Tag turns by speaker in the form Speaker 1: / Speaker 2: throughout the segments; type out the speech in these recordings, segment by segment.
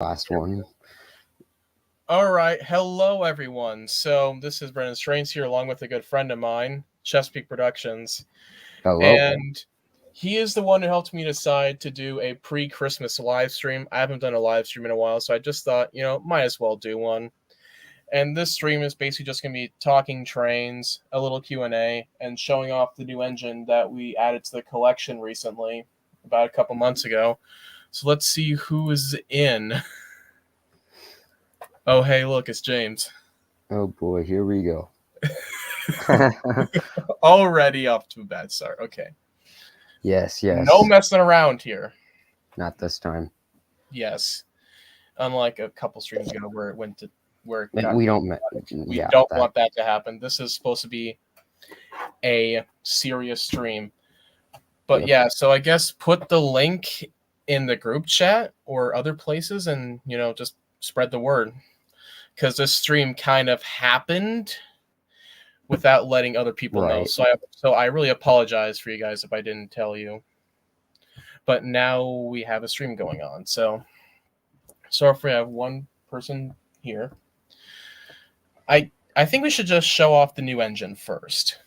Speaker 1: last one.
Speaker 2: All right, hello everyone. So this is Brendan Strains here, along with a good friend of mine, Chesapeake Productions,
Speaker 1: Hello.
Speaker 2: and he is the one who helped me decide to do a pre-Christmas live stream. I haven't done a live stream in a while, so I just thought, might as well do one. And this stream is basically just going to be talking trains, a little Q&A, and showing off the new engine that we added to the collection recently, about a couple months ago. So let's see who is in. Oh, hey, look, it's James.
Speaker 1: Oh boy, here we go.
Speaker 2: Already off to a bad start. Okay.
Speaker 1: Yes.
Speaker 2: No messing around here.
Speaker 1: Not this time.
Speaker 2: Yes. Unlike a couple streams ago where it went to where it got
Speaker 1: We don't.
Speaker 2: we don't want that to happen. This is supposed to be a serious stream. But yeah, so I guess put the link in the group chat or other places and, just spread the word. Because this stream kind of happened without letting other people know. So I really apologize for you guys if I didn't tell you. But now we have a stream going on. So if we have one person here. I think we should just show off the new engine first.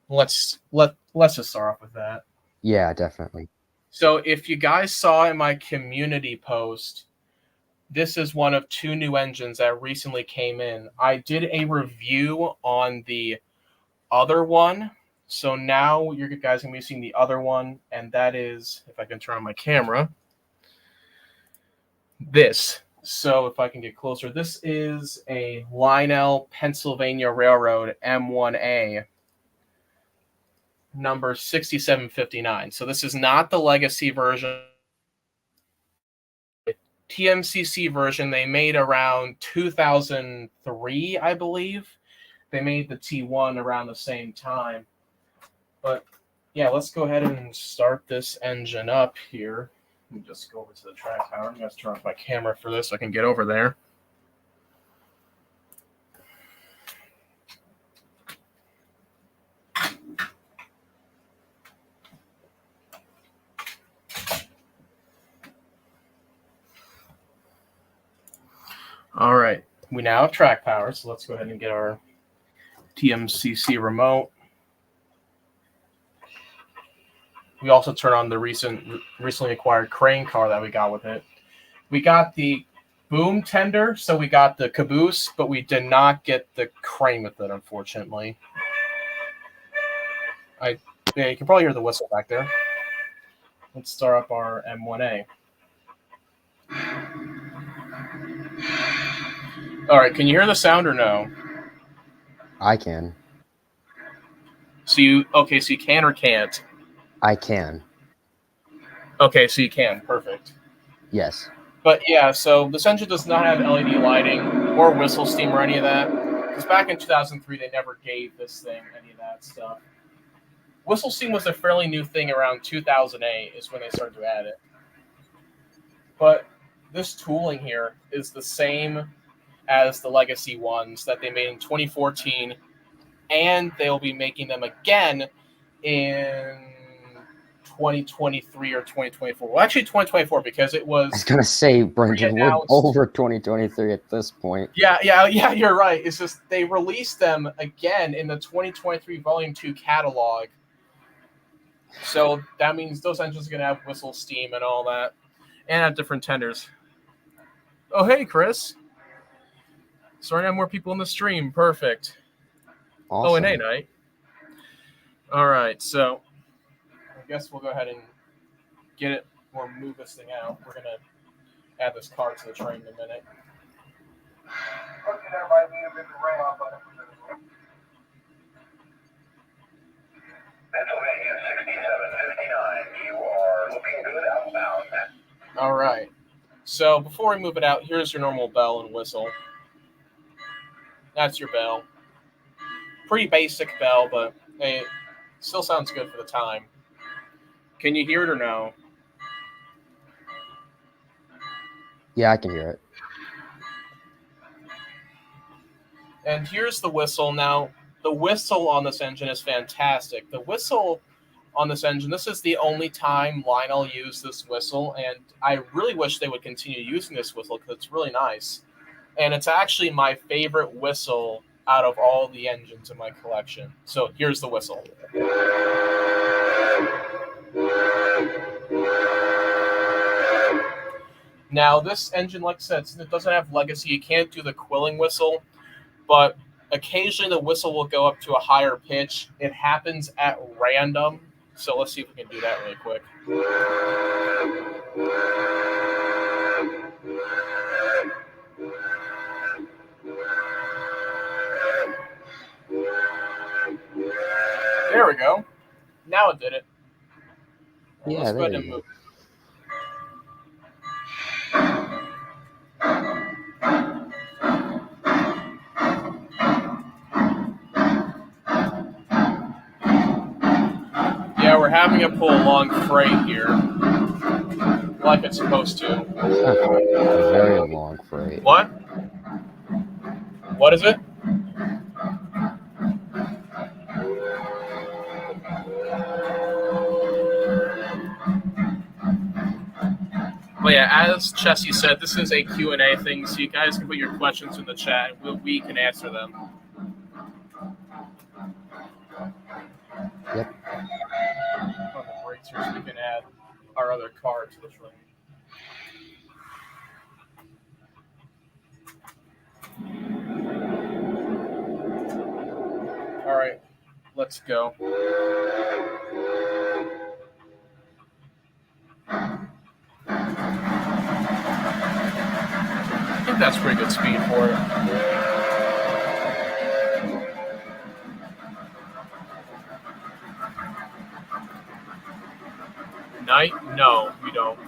Speaker 2: Let's just start off with that.
Speaker 1: Yeah, definitely.
Speaker 2: So if you guys saw in my community post, this is one of two new engines that recently came in. I did a review on the other one. So now you guys are going to be seeing the other one. And that is, if I can turn on my camera, this. So if I can get closer, this is a Lionel Pennsylvania Railroad M1A. Number 6759. So this is not the legacy version. TMCC version they made around 2003, I believe. They made the T1 around the same time. But yeah, let's go ahead and start this engine up here. Let me just go over to the track tower. I'm going to turn off my camera for this so I can get over there. All right, we now have track power, so let's go ahead and get our TMCC remote. We also turn on the recently acquired crane car that we got with it. We got the boom tender, so we got the caboose, but we did not get the crane with it, unfortunately. Yeah, you can probably hear the whistle back there. Let's start up our M1A. All right, can you hear the sound or no?
Speaker 1: I can.
Speaker 2: So you can or can't?
Speaker 1: I can.
Speaker 2: Okay, so you can. Perfect.
Speaker 1: Yes.
Speaker 2: But yeah, so this engine does not have LED lighting or whistle steam or any of that. Because back in 2003, they never gave this thing any of that stuff. Whistle steam was a fairly new thing around 2008 is when they started to add it. But this tooling here is the same as the legacy ones that they made in 2014, and they'll be making them again in 2023 or 2024. Well, actually 2024 because it was...
Speaker 1: I was going to say, Brendan, we're over 2023 at this point.
Speaker 2: Yeah, you're right. It's just they released them again in the 2023 Volume 2 catalog. So that means those engines are going to have whistle steam and all that, and have different tenders. Oh, hey, Chris. Sorry to have more people in the stream. Perfect.
Speaker 1: Awesome.
Speaker 2: Oh, and hey, Night. All right, so I guess we'll go ahead and get it or move this thing out. We're going to add this car to the train in a minute.
Speaker 3: Okay, that might be a bit of rain off on it. Pennsylvania 6759, you are looking good outbound.
Speaker 2: All right. So before we move it out, here's your normal bell and whistle. That's your bell. Pretty basic bell, but hey, it still sounds good for the time. Can you hear it or no?
Speaker 1: Yeah, I can hear it.
Speaker 2: And here's the whistle. Now, the whistle on this engine is fantastic. The whistle on this engine. This is the only time Lionel used this whistle, and I really wish they would continue using this whistle because it's really nice. And it's actually my favorite whistle out of all the engines in my collection. So here's the whistle. Now, this engine, like I said, since it doesn't have legacy, you can't do the quilling whistle, but occasionally the whistle will go up to a higher pitch. It happens at random, so let's see if we can do that really quick. There we go. Now it did it.
Speaker 1: Yeah,
Speaker 2: Let's go
Speaker 1: there
Speaker 2: ahead and
Speaker 1: you
Speaker 2: move. Yeah, we're having it pull a long freight here, like it's supposed to.
Speaker 1: It's not a very long freight.
Speaker 2: What? What is it? But yeah, as Chessie said, this is a Q&A thing, so you guys can put your questions in the chat, and we can answer them.
Speaker 1: Yep.
Speaker 2: On the brakes here, so we can add our other car to the train. All right, let's go. I think that's pretty good speed for it. Night? No, we don't.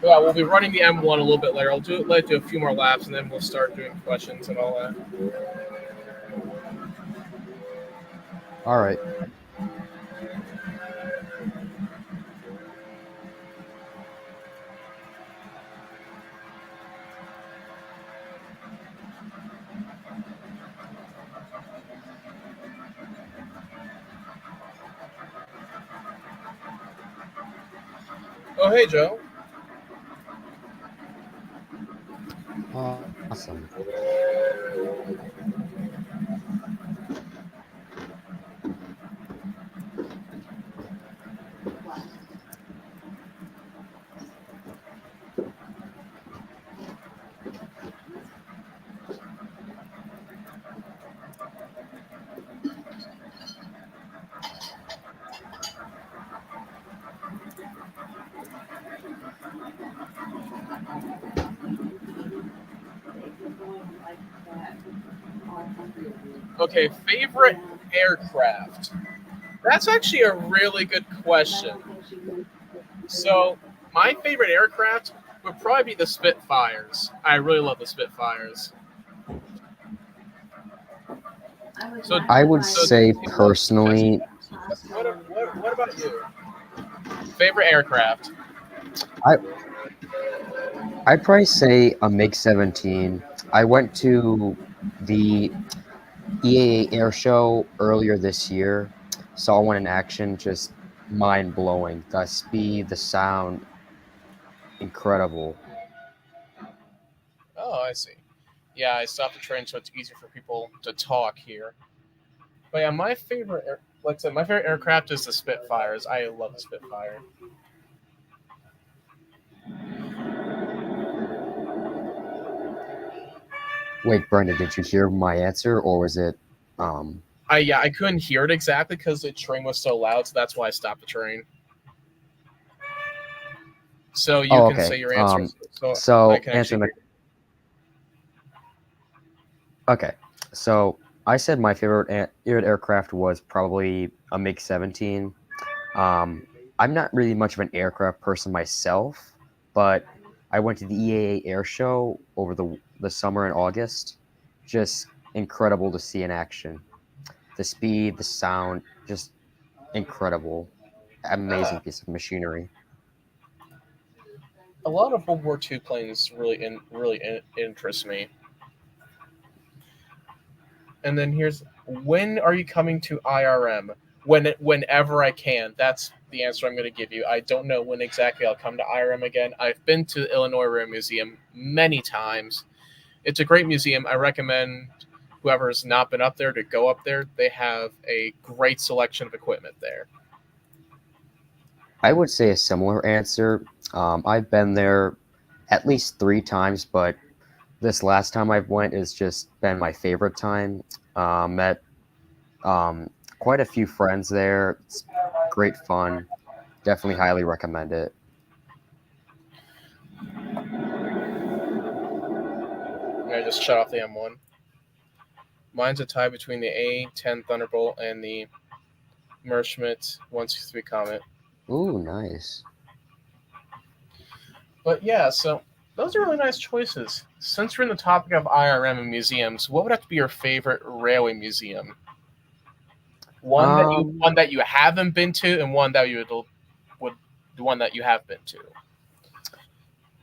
Speaker 2: Yeah, we'll be running the M1 a little bit later. I'll let it do a few more laps, and then we'll start doing questions and all that.
Speaker 1: All right.
Speaker 2: Oh, hey, Joe.
Speaker 1: Awesome.
Speaker 2: Okay, favorite aircraft. That's actually a really good question. So, my favorite aircraft would probably be the Spitfires. I really love the Spitfires. So,
Speaker 1: I would say personally,
Speaker 2: what about you? Favorite aircraft?
Speaker 1: I'd probably say a MiG-17. I went to the EAA Air Show earlier this year, saw one in action, just mind-blowing. The speed, the sound, incredible.
Speaker 2: Oh, I see. Yeah, I stopped the train so it's easier for people to talk here. But yeah, my favorite like I said, my favorite aircraft is the Spitfires. I love the Spitfire.
Speaker 1: Wait, Brendan, did you hear my answer, or was it?
Speaker 2: I couldn't hear it exactly because the train was so loud, so that's why I stopped the train. So you
Speaker 1: Oh,
Speaker 2: can
Speaker 1: okay.
Speaker 2: say your answer. So
Speaker 1: So
Speaker 2: I can
Speaker 1: answering
Speaker 2: actually.
Speaker 1: Okay, so I said my favorite aircraft was probably a MiG-17. I'm not really much of an aircraft person myself, but I went to the EAA Air Show over the summer in August. Just incredible to see in action. The speed, the sound, just incredible. Amazing piece of machinery.
Speaker 2: A lot of World War II planes really interest me. And then here's when are you coming to IRM? Whenever I can. That's the answer I'm going to give you. I don't know when exactly I'll come to IRM again. I've been to the Illinois Rail Museum many times. It's a great museum. I recommend whoever has not been up there to go up there. They have a great selection of equipment there.
Speaker 1: I would say a similar answer. I've been there at least 3 times, but this last time I've went has just been my favorite time. Met quite a few friends there. It's great fun. Definitely highly recommend it.
Speaker 2: I just shut off the M1. Mine's a tie between the A-10 Thunderbolt and the Messerschmitt 163 Comet.
Speaker 1: Ooh, nice.
Speaker 2: But yeah, so those are really nice choices. Since we're in the topic of IRM and museums, what would have to be your favorite railway museum? One that you haven't been to, and one that you would the one that you have been to.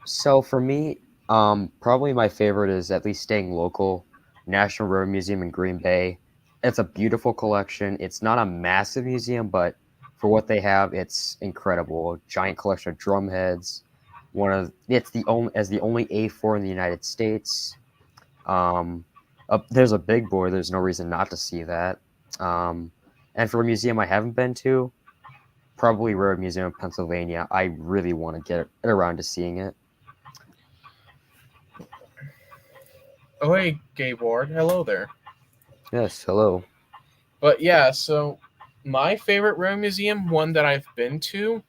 Speaker 1: So for me, probably my favorite is, at least staying local, National Railway Museum in Green Bay. It's a beautiful collection. It's not a massive museum, but for what they have, it's incredible. A giant collection of drum heads. It's the only A4 in the United States. There's a big board. There's no reason not to see that. And for a museum I haven't been to, probably Railroad Museum of Pennsylvania. I really want to get around to seeing it.
Speaker 2: Oh hey, Gabe Ward, hello there.
Speaker 1: Yes, hello.
Speaker 2: But yeah, so my favorite railway museum, one that I've been to,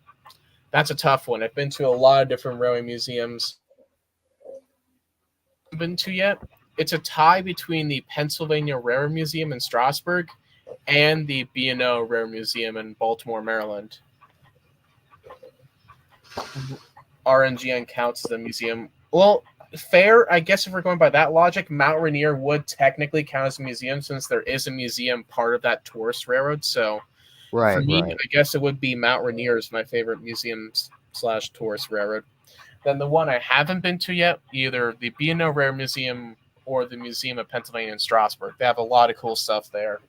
Speaker 2: that's a tough one. I've been to a lot of different railway museums. Been to yet. It's a tie between the Pennsylvania Railroad Museum in Strasburg and the B&O Railroad Museum in Baltimore, Maryland. RNGN counts the museum. Well, fair, I guess if we're going by that logic, Mount Rainier would technically count as a museum since there is a museum part of that tourist railroad. So
Speaker 1: Right,
Speaker 2: for me,
Speaker 1: right.
Speaker 2: I guess it would be Mount Rainier is my favorite museum / tourist railroad. Then the one I haven't been to yet, either the B&O Railroad Museum or the Museum of Pennsylvania in Strasburg. They have a lot of cool stuff there.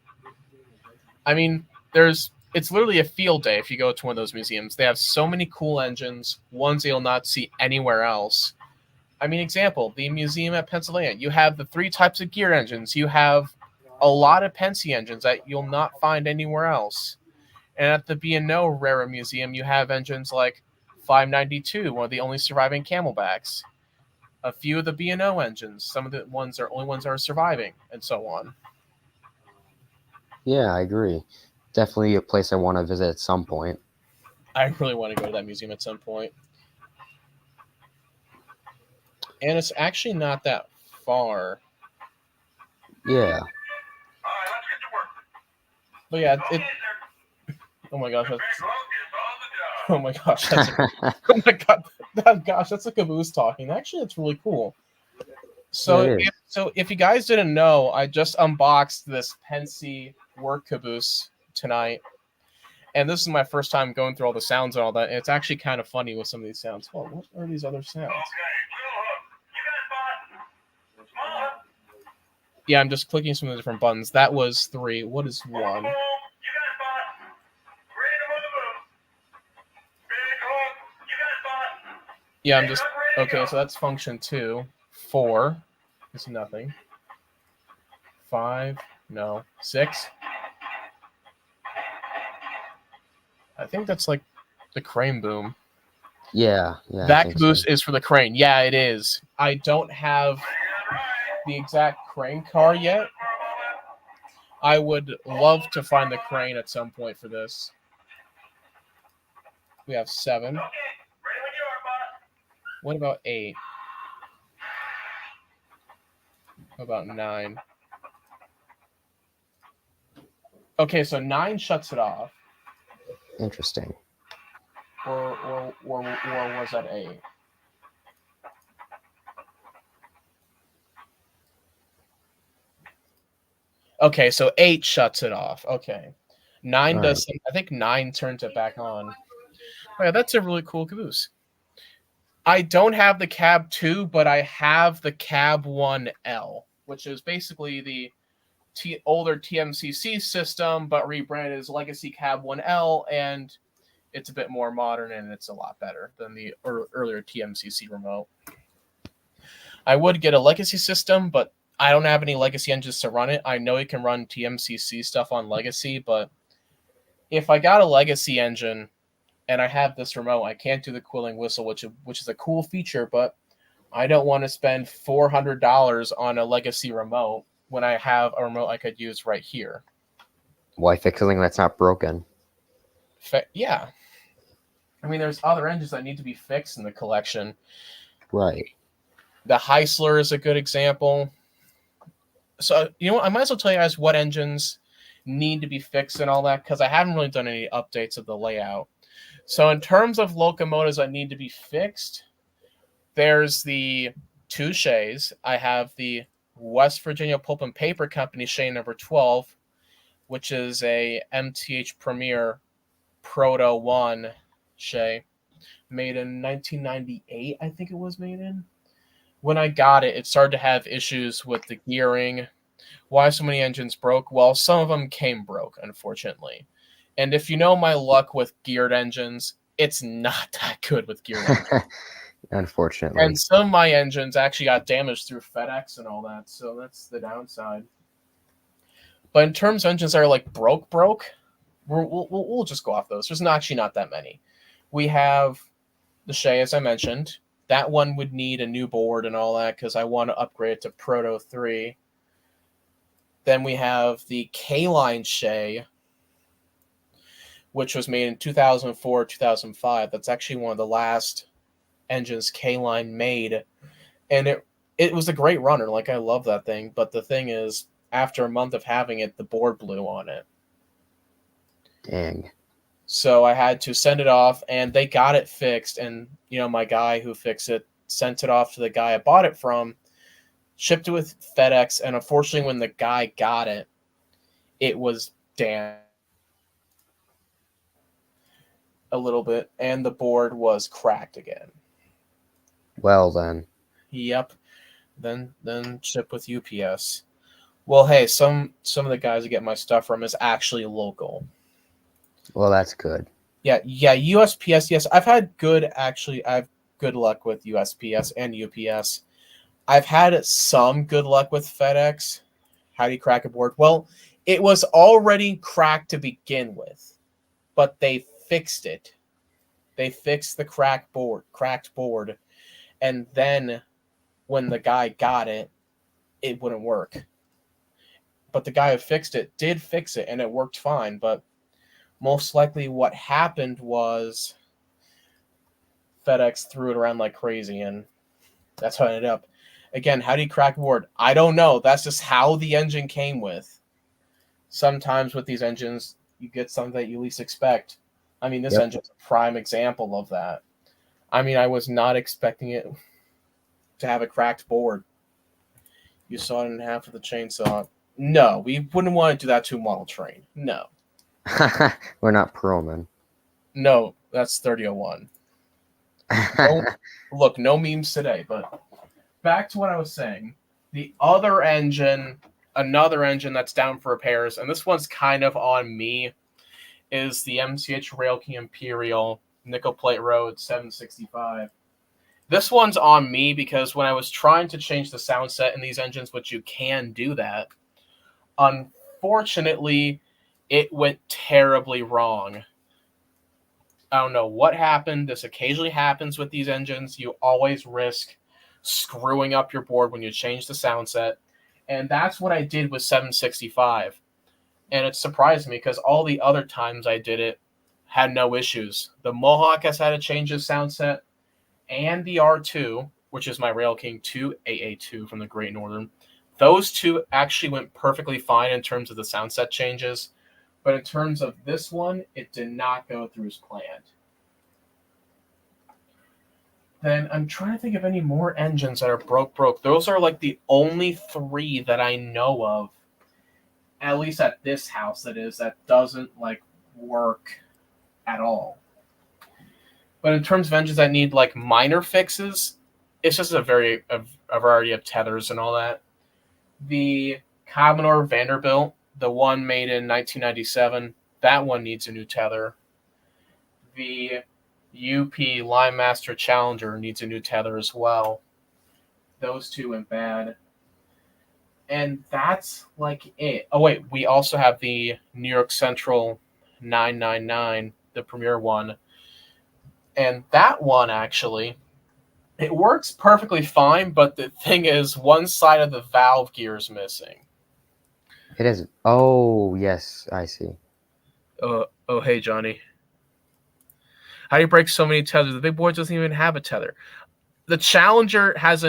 Speaker 2: I mean, it's literally a field day if you go to one of those museums. They have so many cool engines, ones you'll not see anywhere else. I mean, example, the museum at Pennsylvania, you have the 3 types of gear engines. You have a lot of Penske engines that you'll not find anywhere else. And at the B&O Railroad Museum, you have engines like 592, one of the only surviving Camelbacks. A few of the B&O engines, some of the only ones that are surviving, and so on.
Speaker 1: Yeah, I agree. Definitely a place I want to visit at some point.
Speaker 2: I really want to go to that museum at some point. And it's actually not that far.
Speaker 1: Yeah.
Speaker 2: But yeah, oh my gosh, oh my gosh, that's oh my god, gosh, that's a caboose talking. Actually, that's really cool. So,
Speaker 1: Yeah, it is.
Speaker 2: if you guys didn't know, I just unboxed this Penske work caboose tonight, and this is my first time going through all the sounds and all that. And it's actually kind of funny with some of these sounds. Oh, what are these other sounds? Yeah, I'm just clicking some of the different buttons. That was 3. What is 1? Yeah, I'm just okay. So that's function 2. 4 is nothing. 5, no. 6. I think that's like the crane boom.
Speaker 1: Yeah, I
Speaker 2: That
Speaker 1: think
Speaker 2: caboose
Speaker 1: so.
Speaker 2: is for the crane. Yeah, it is. I don't have the exact crane car yet. I would love to find the crane at some point for this. We have 7. What about 8? What about 9? Okay, so 9 shuts it off.
Speaker 1: Interesting.
Speaker 2: Or was that 8? Okay, so 8 shuts it off. Okay. 9
Speaker 1: All
Speaker 2: does
Speaker 1: right.
Speaker 2: I think 9 turns it back on. Oh, yeah, that's a really cool caboose. I don't have the Cab 2, but I have the Cab 1L, which is basically the older TMCC system, but rebranded as Legacy Cab 1L, and it's a bit more modern and it's a lot better than the earlier TMCC remote. I would get a Legacy system, but I don't have any Legacy engines to run it. I know it can run TMCC stuff on Legacy, but if I got a Legacy engine and I have this remote, I can't do the quilling whistle, which is a cool feature, but I don't want to spend $400 on a Legacy remote when I have a remote I could use right here.
Speaker 1: Why fix something that's not broken?
Speaker 2: Yeah. I mean, there's other engines that need to be fixed in the collection.
Speaker 1: Right.
Speaker 2: The Heisler is a good example. So, you know what? I might as well tell you guys what engines need to be fixed and all that, because I haven't really done any updates of the layout. So in terms of locomotives that need to be fixed, there's the 2 Shays. I have the West Virginia Pulp and Paper Company Shay number 12, which is a MTH Premier Proto 1 Shay, made in 1998, I think it was made in. When I got it, it started to have issues with the gearing. Why so many engines broke? Well, some of them came broke, unfortunately. And if you know my luck with geared engines, it's not that good with geared engines.
Speaker 1: Unfortunately.
Speaker 2: And some of my engines actually got damaged through FedEx and all that, so that's the downside. But in terms of engines that are like broke, we'll just go off those. There's actually not that many. We have the Shay, as I mentioned. That one would need a new board and all that because I want to upgrade it to Proto 3. Then we have the K-Line Shay, which was made in 2004, 2005. That's actually one of the last engines K-Line made. And it was a great runner. Like, I love that thing. But the thing is, after a month of having it, the board blew on it.
Speaker 1: Dang.
Speaker 2: So I had to send it off, and they got it fixed. And, you know, my guy who fixed it sent it off to the guy I bought it from, shipped it with FedEx, and unfortunately when the guy got it, it was damaged a little bit, and the board was cracked again.
Speaker 1: Well then.
Speaker 2: Yep. Then ship with UPS. Well, hey, some of the guys I get my stuff from is actually local.
Speaker 1: Well, that's good.
Speaker 2: Yeah, USPS, yes. I have good luck with USPS and UPS. I've had some good luck with FedEx. How do you crack a board? Well, it was already cracked to begin with, but they fixed it. They fixed the cracked board, and then when the guy got it, it wouldn't work. But the guy who fixed it did fix it, and it worked fine. But most likely what happened was FedEx threw it around like crazy, and that's how it ended up. Again, how do you crack a board? I don't know. That's just how the engine came with. Sometimes with these engines, you get something that you least expect. I mean, this engine's a prime example of that. I mean, I was not expecting it to have a cracked board. You saw it in half with the chainsaw. No, we wouldn't want to do that to a model train. No.
Speaker 1: We're not Perlman.
Speaker 2: No, that's 3001. Look, no memes today, but back to what I was saying. The other engine, another engine that's down for repairs, and this one's kind of on me, is the MCH Railkey Imperial Nickel Plate Road 765. This one's on me because when I was trying to change the sound set in these engines, which you can do that, unfortunately, it went terribly wrong. I don't know what happened. This occasionally happens with these engines. You always risk screwing up your board when you change the sound set. And that's what I did with 765. And it surprised me because all the other times I did it had no issues. The Mohawk has had to change his sound set, and the R2, which is my Rail King 2 AA2 from the Great Northern. Those two actually went perfectly fine in terms of the sound set changes. But in terms of this one, it did not go through as planned. Then I'm trying to think of any more engines that are broke. Those are like the only three that I know of, at least at this house, that doesn't like work at all. But in terms of engines that need like minor fixes, it's just a variety of tethers and all that. The Commodore Vanderbilt, the one made in 1997, that one needs a new tether. The UP Line Master Challenger needs a new tether as well. Those two went bad. And that's like it. Oh, wait, we also have the New York Central 999, the premier one. And that one, actually, it works perfectly fine, but the thing is, one side of the valve gear is missing.
Speaker 1: It is. Oh, yes, I see.
Speaker 2: Oh, hey, Johnny. How do you break so many tethers? The big boy doesn't even have a tether. The Challenger has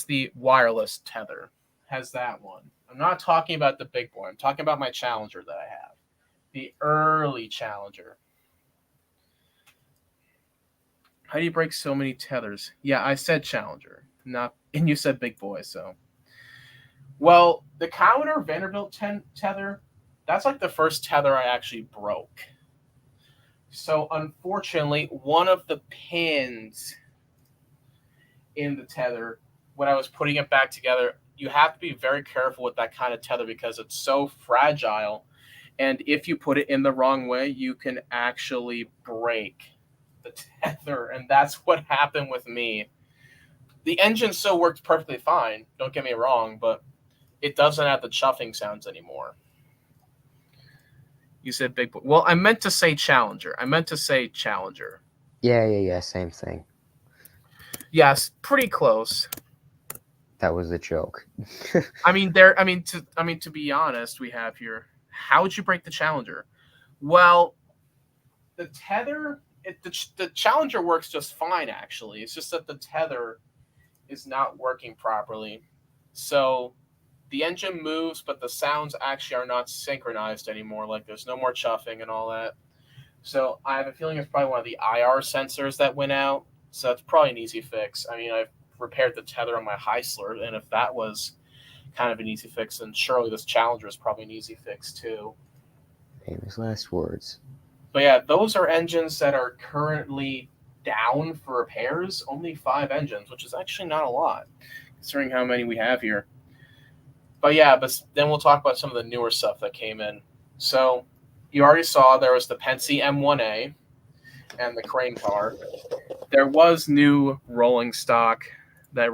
Speaker 2: the wireless tether. Has that one. I'm not talking about the big boy. I'm talking about my Challenger that I have. The early Challenger. How do you break so many tethers? Yeah, I said Challenger, and you said big boy, so. Well, the Commodore Vanderbilt tether, that's like the first tether I actually broke. So unfortunately, one of the pins in the tether, when I was putting it back together, you have to be very careful with that kind of tether because it's so fragile. And if you put it in the wrong way, you can actually break the tether. And that's what happened with me. The engine still works perfectly fine, don't get me wrong, but it doesn't have the chuffing sounds anymore. You said big boy. Well, I meant to say Challenger.
Speaker 1: Yeah, same thing.
Speaker 2: Yes, pretty close.
Speaker 1: That was a joke.
Speaker 2: To be honest, we have here. How would you break the Challenger? Well, the tether, the Challenger works just fine, actually. It's just that the tether is not working properly. So the engine moves, but the sounds actually are not synchronized anymore. Like there's no more chuffing and all that. So I have a feeling it's probably one of the IR sensors that went out. So it's probably an easy fix. I mean, I've repaired the tether on my Heisler, and if that was kind of an easy fix, then surely this Challenger is probably an easy fix too.
Speaker 1: Famous last words.
Speaker 2: But yeah, those are engines that are currently down for repairs. Only 5 engines, which is actually not a lot, considering how many we have here. But yeah, then we'll talk about some of the newer stuff that came in. So you already saw there was the Penske M1A and the crane car. There was new rolling stock that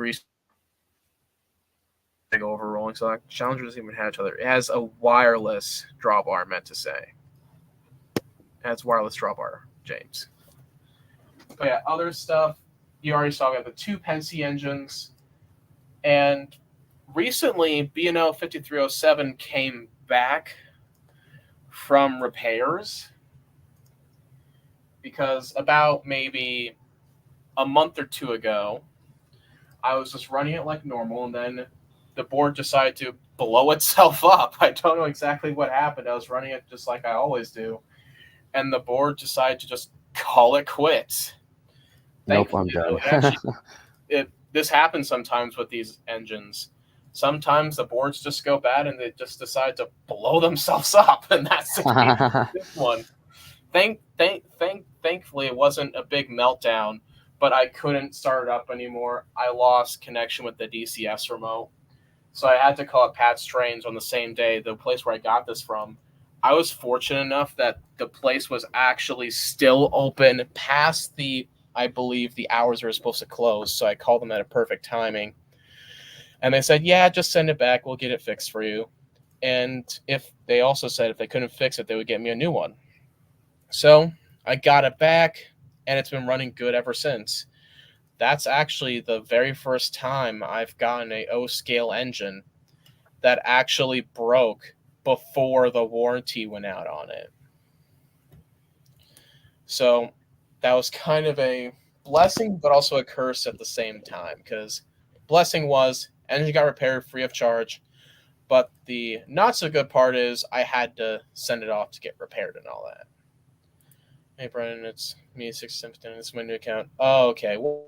Speaker 2: go over rolling stock. Challenger doesn't even have each other. It has a wireless drawbar, meant to say. It has wireless drawbar, James. But yeah, other stuff, you already saw we have the 2 Penske engines. And recently, B&O 5307 came back from repairs because about maybe a month or 2 ago, I was just running it like normal, and then the board decided to blow itself up. I don't know exactly what happened. I was running it just like I always do, and the board decided to just call it quits.
Speaker 1: Nope, I'm done.
Speaker 2: This happens sometimes with these engines. Sometimes the boards just go bad and they just decide to blow themselves up, and that's this one. Thankfully, it wasn't a big meltdown, but I couldn't start it up anymore. I lost connection with the DCS remote, so I had to call up Pat's Trains on the same day, the place where I got this from. I was fortunate enough that the place was actually still open past I believe the hours are supposed to close, so I called them at a perfect timing. And they said, yeah, just send it back. We'll get it fixed for you. And they also said if they couldn't fix it, they would get me a new one. So I got it back, and it's been running good ever since. That's actually the very first time I've gotten a O scale engine that actually broke before the warranty went out on it. So that was kind of a blessing, but also a curse at the same time. Because blessing was engine got repaired free of charge, but the not so good part is I had to send it off to get repaired and all that. Hey Brennan, it's me 617. This is my new account. Oh, okay. Well,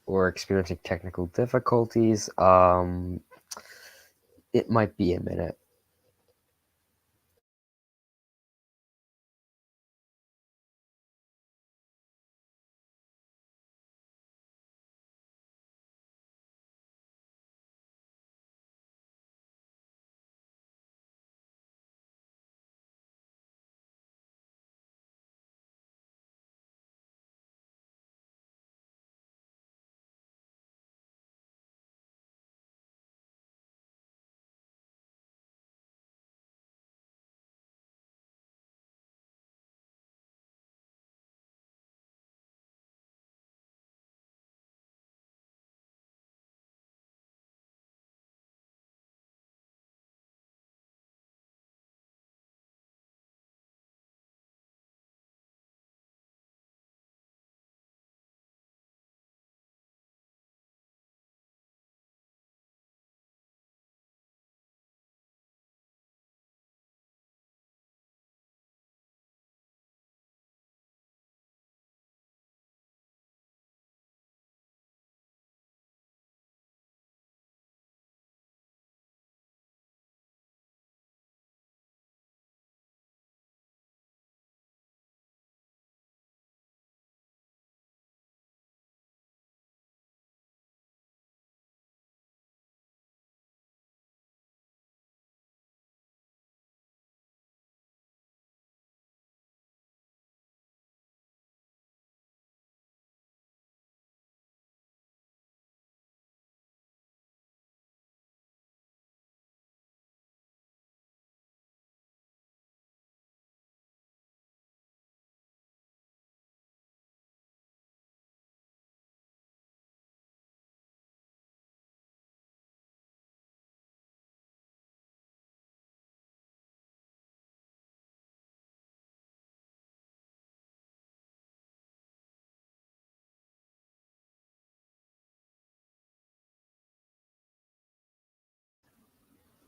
Speaker 1: We're experiencing technical difficulties. It might be a minute.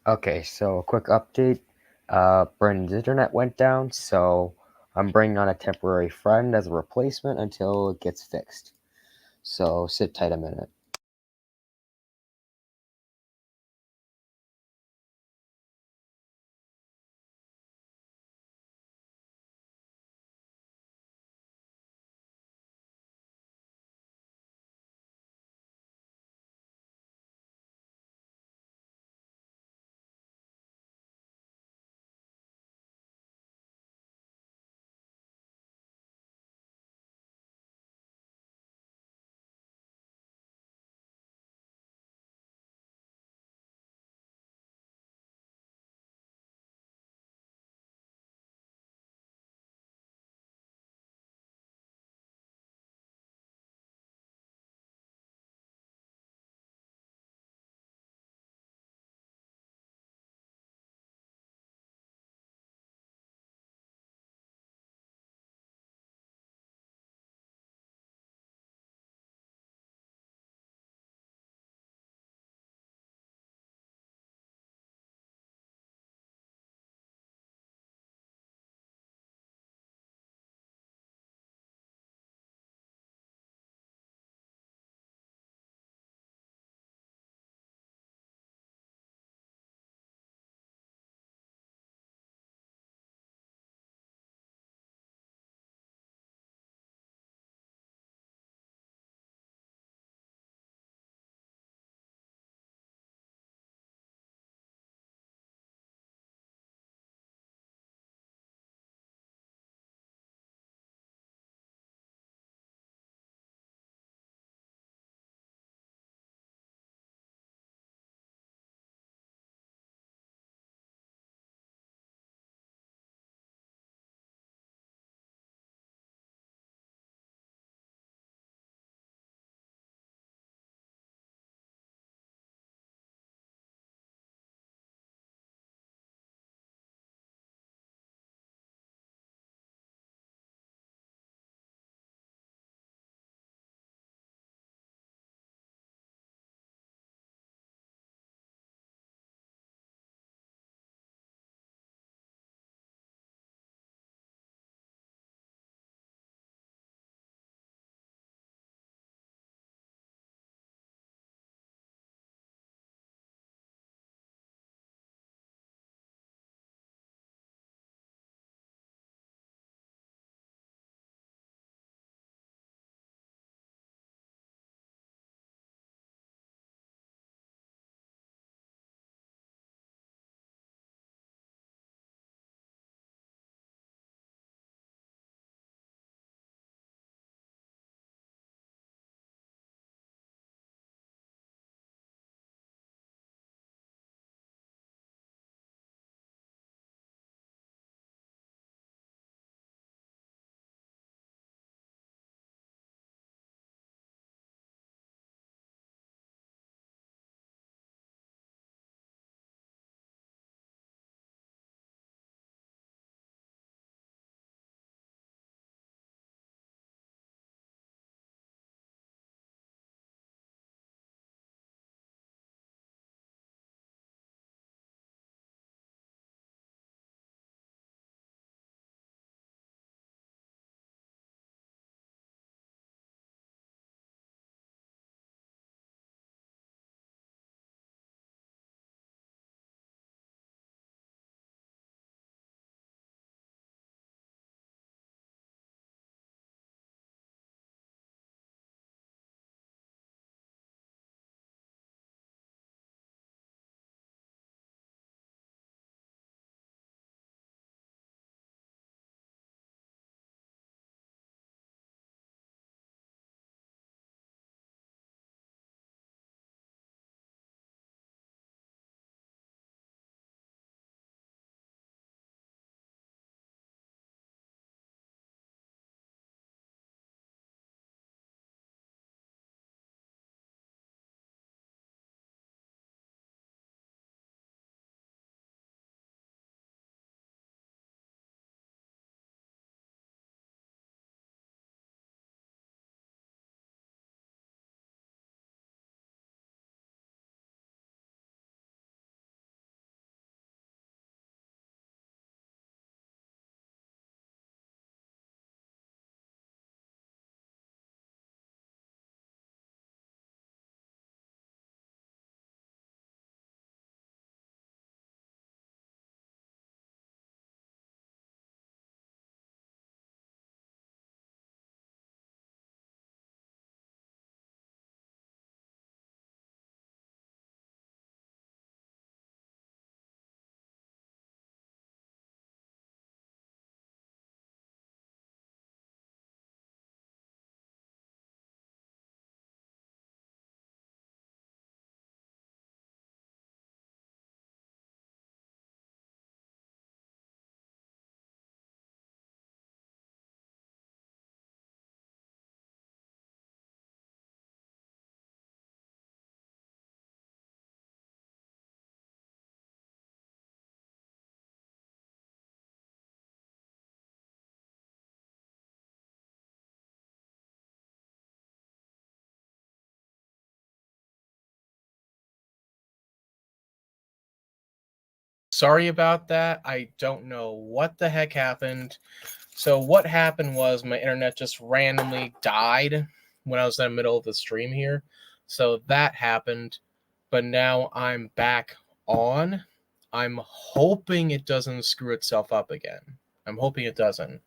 Speaker 1: Okay, so a quick update. Brendan's internet went down, so I'm bringing on a temporary friend as a replacement until it gets fixed. So sit tight a minute.
Speaker 2: Sorry about that. I don't know what the heck happened. So what happened was my internet just randomly died when I was in the middle of the stream here. So that happened. But now I'm back on. I'm hoping it doesn't screw itself up again. I'm hoping it doesn't.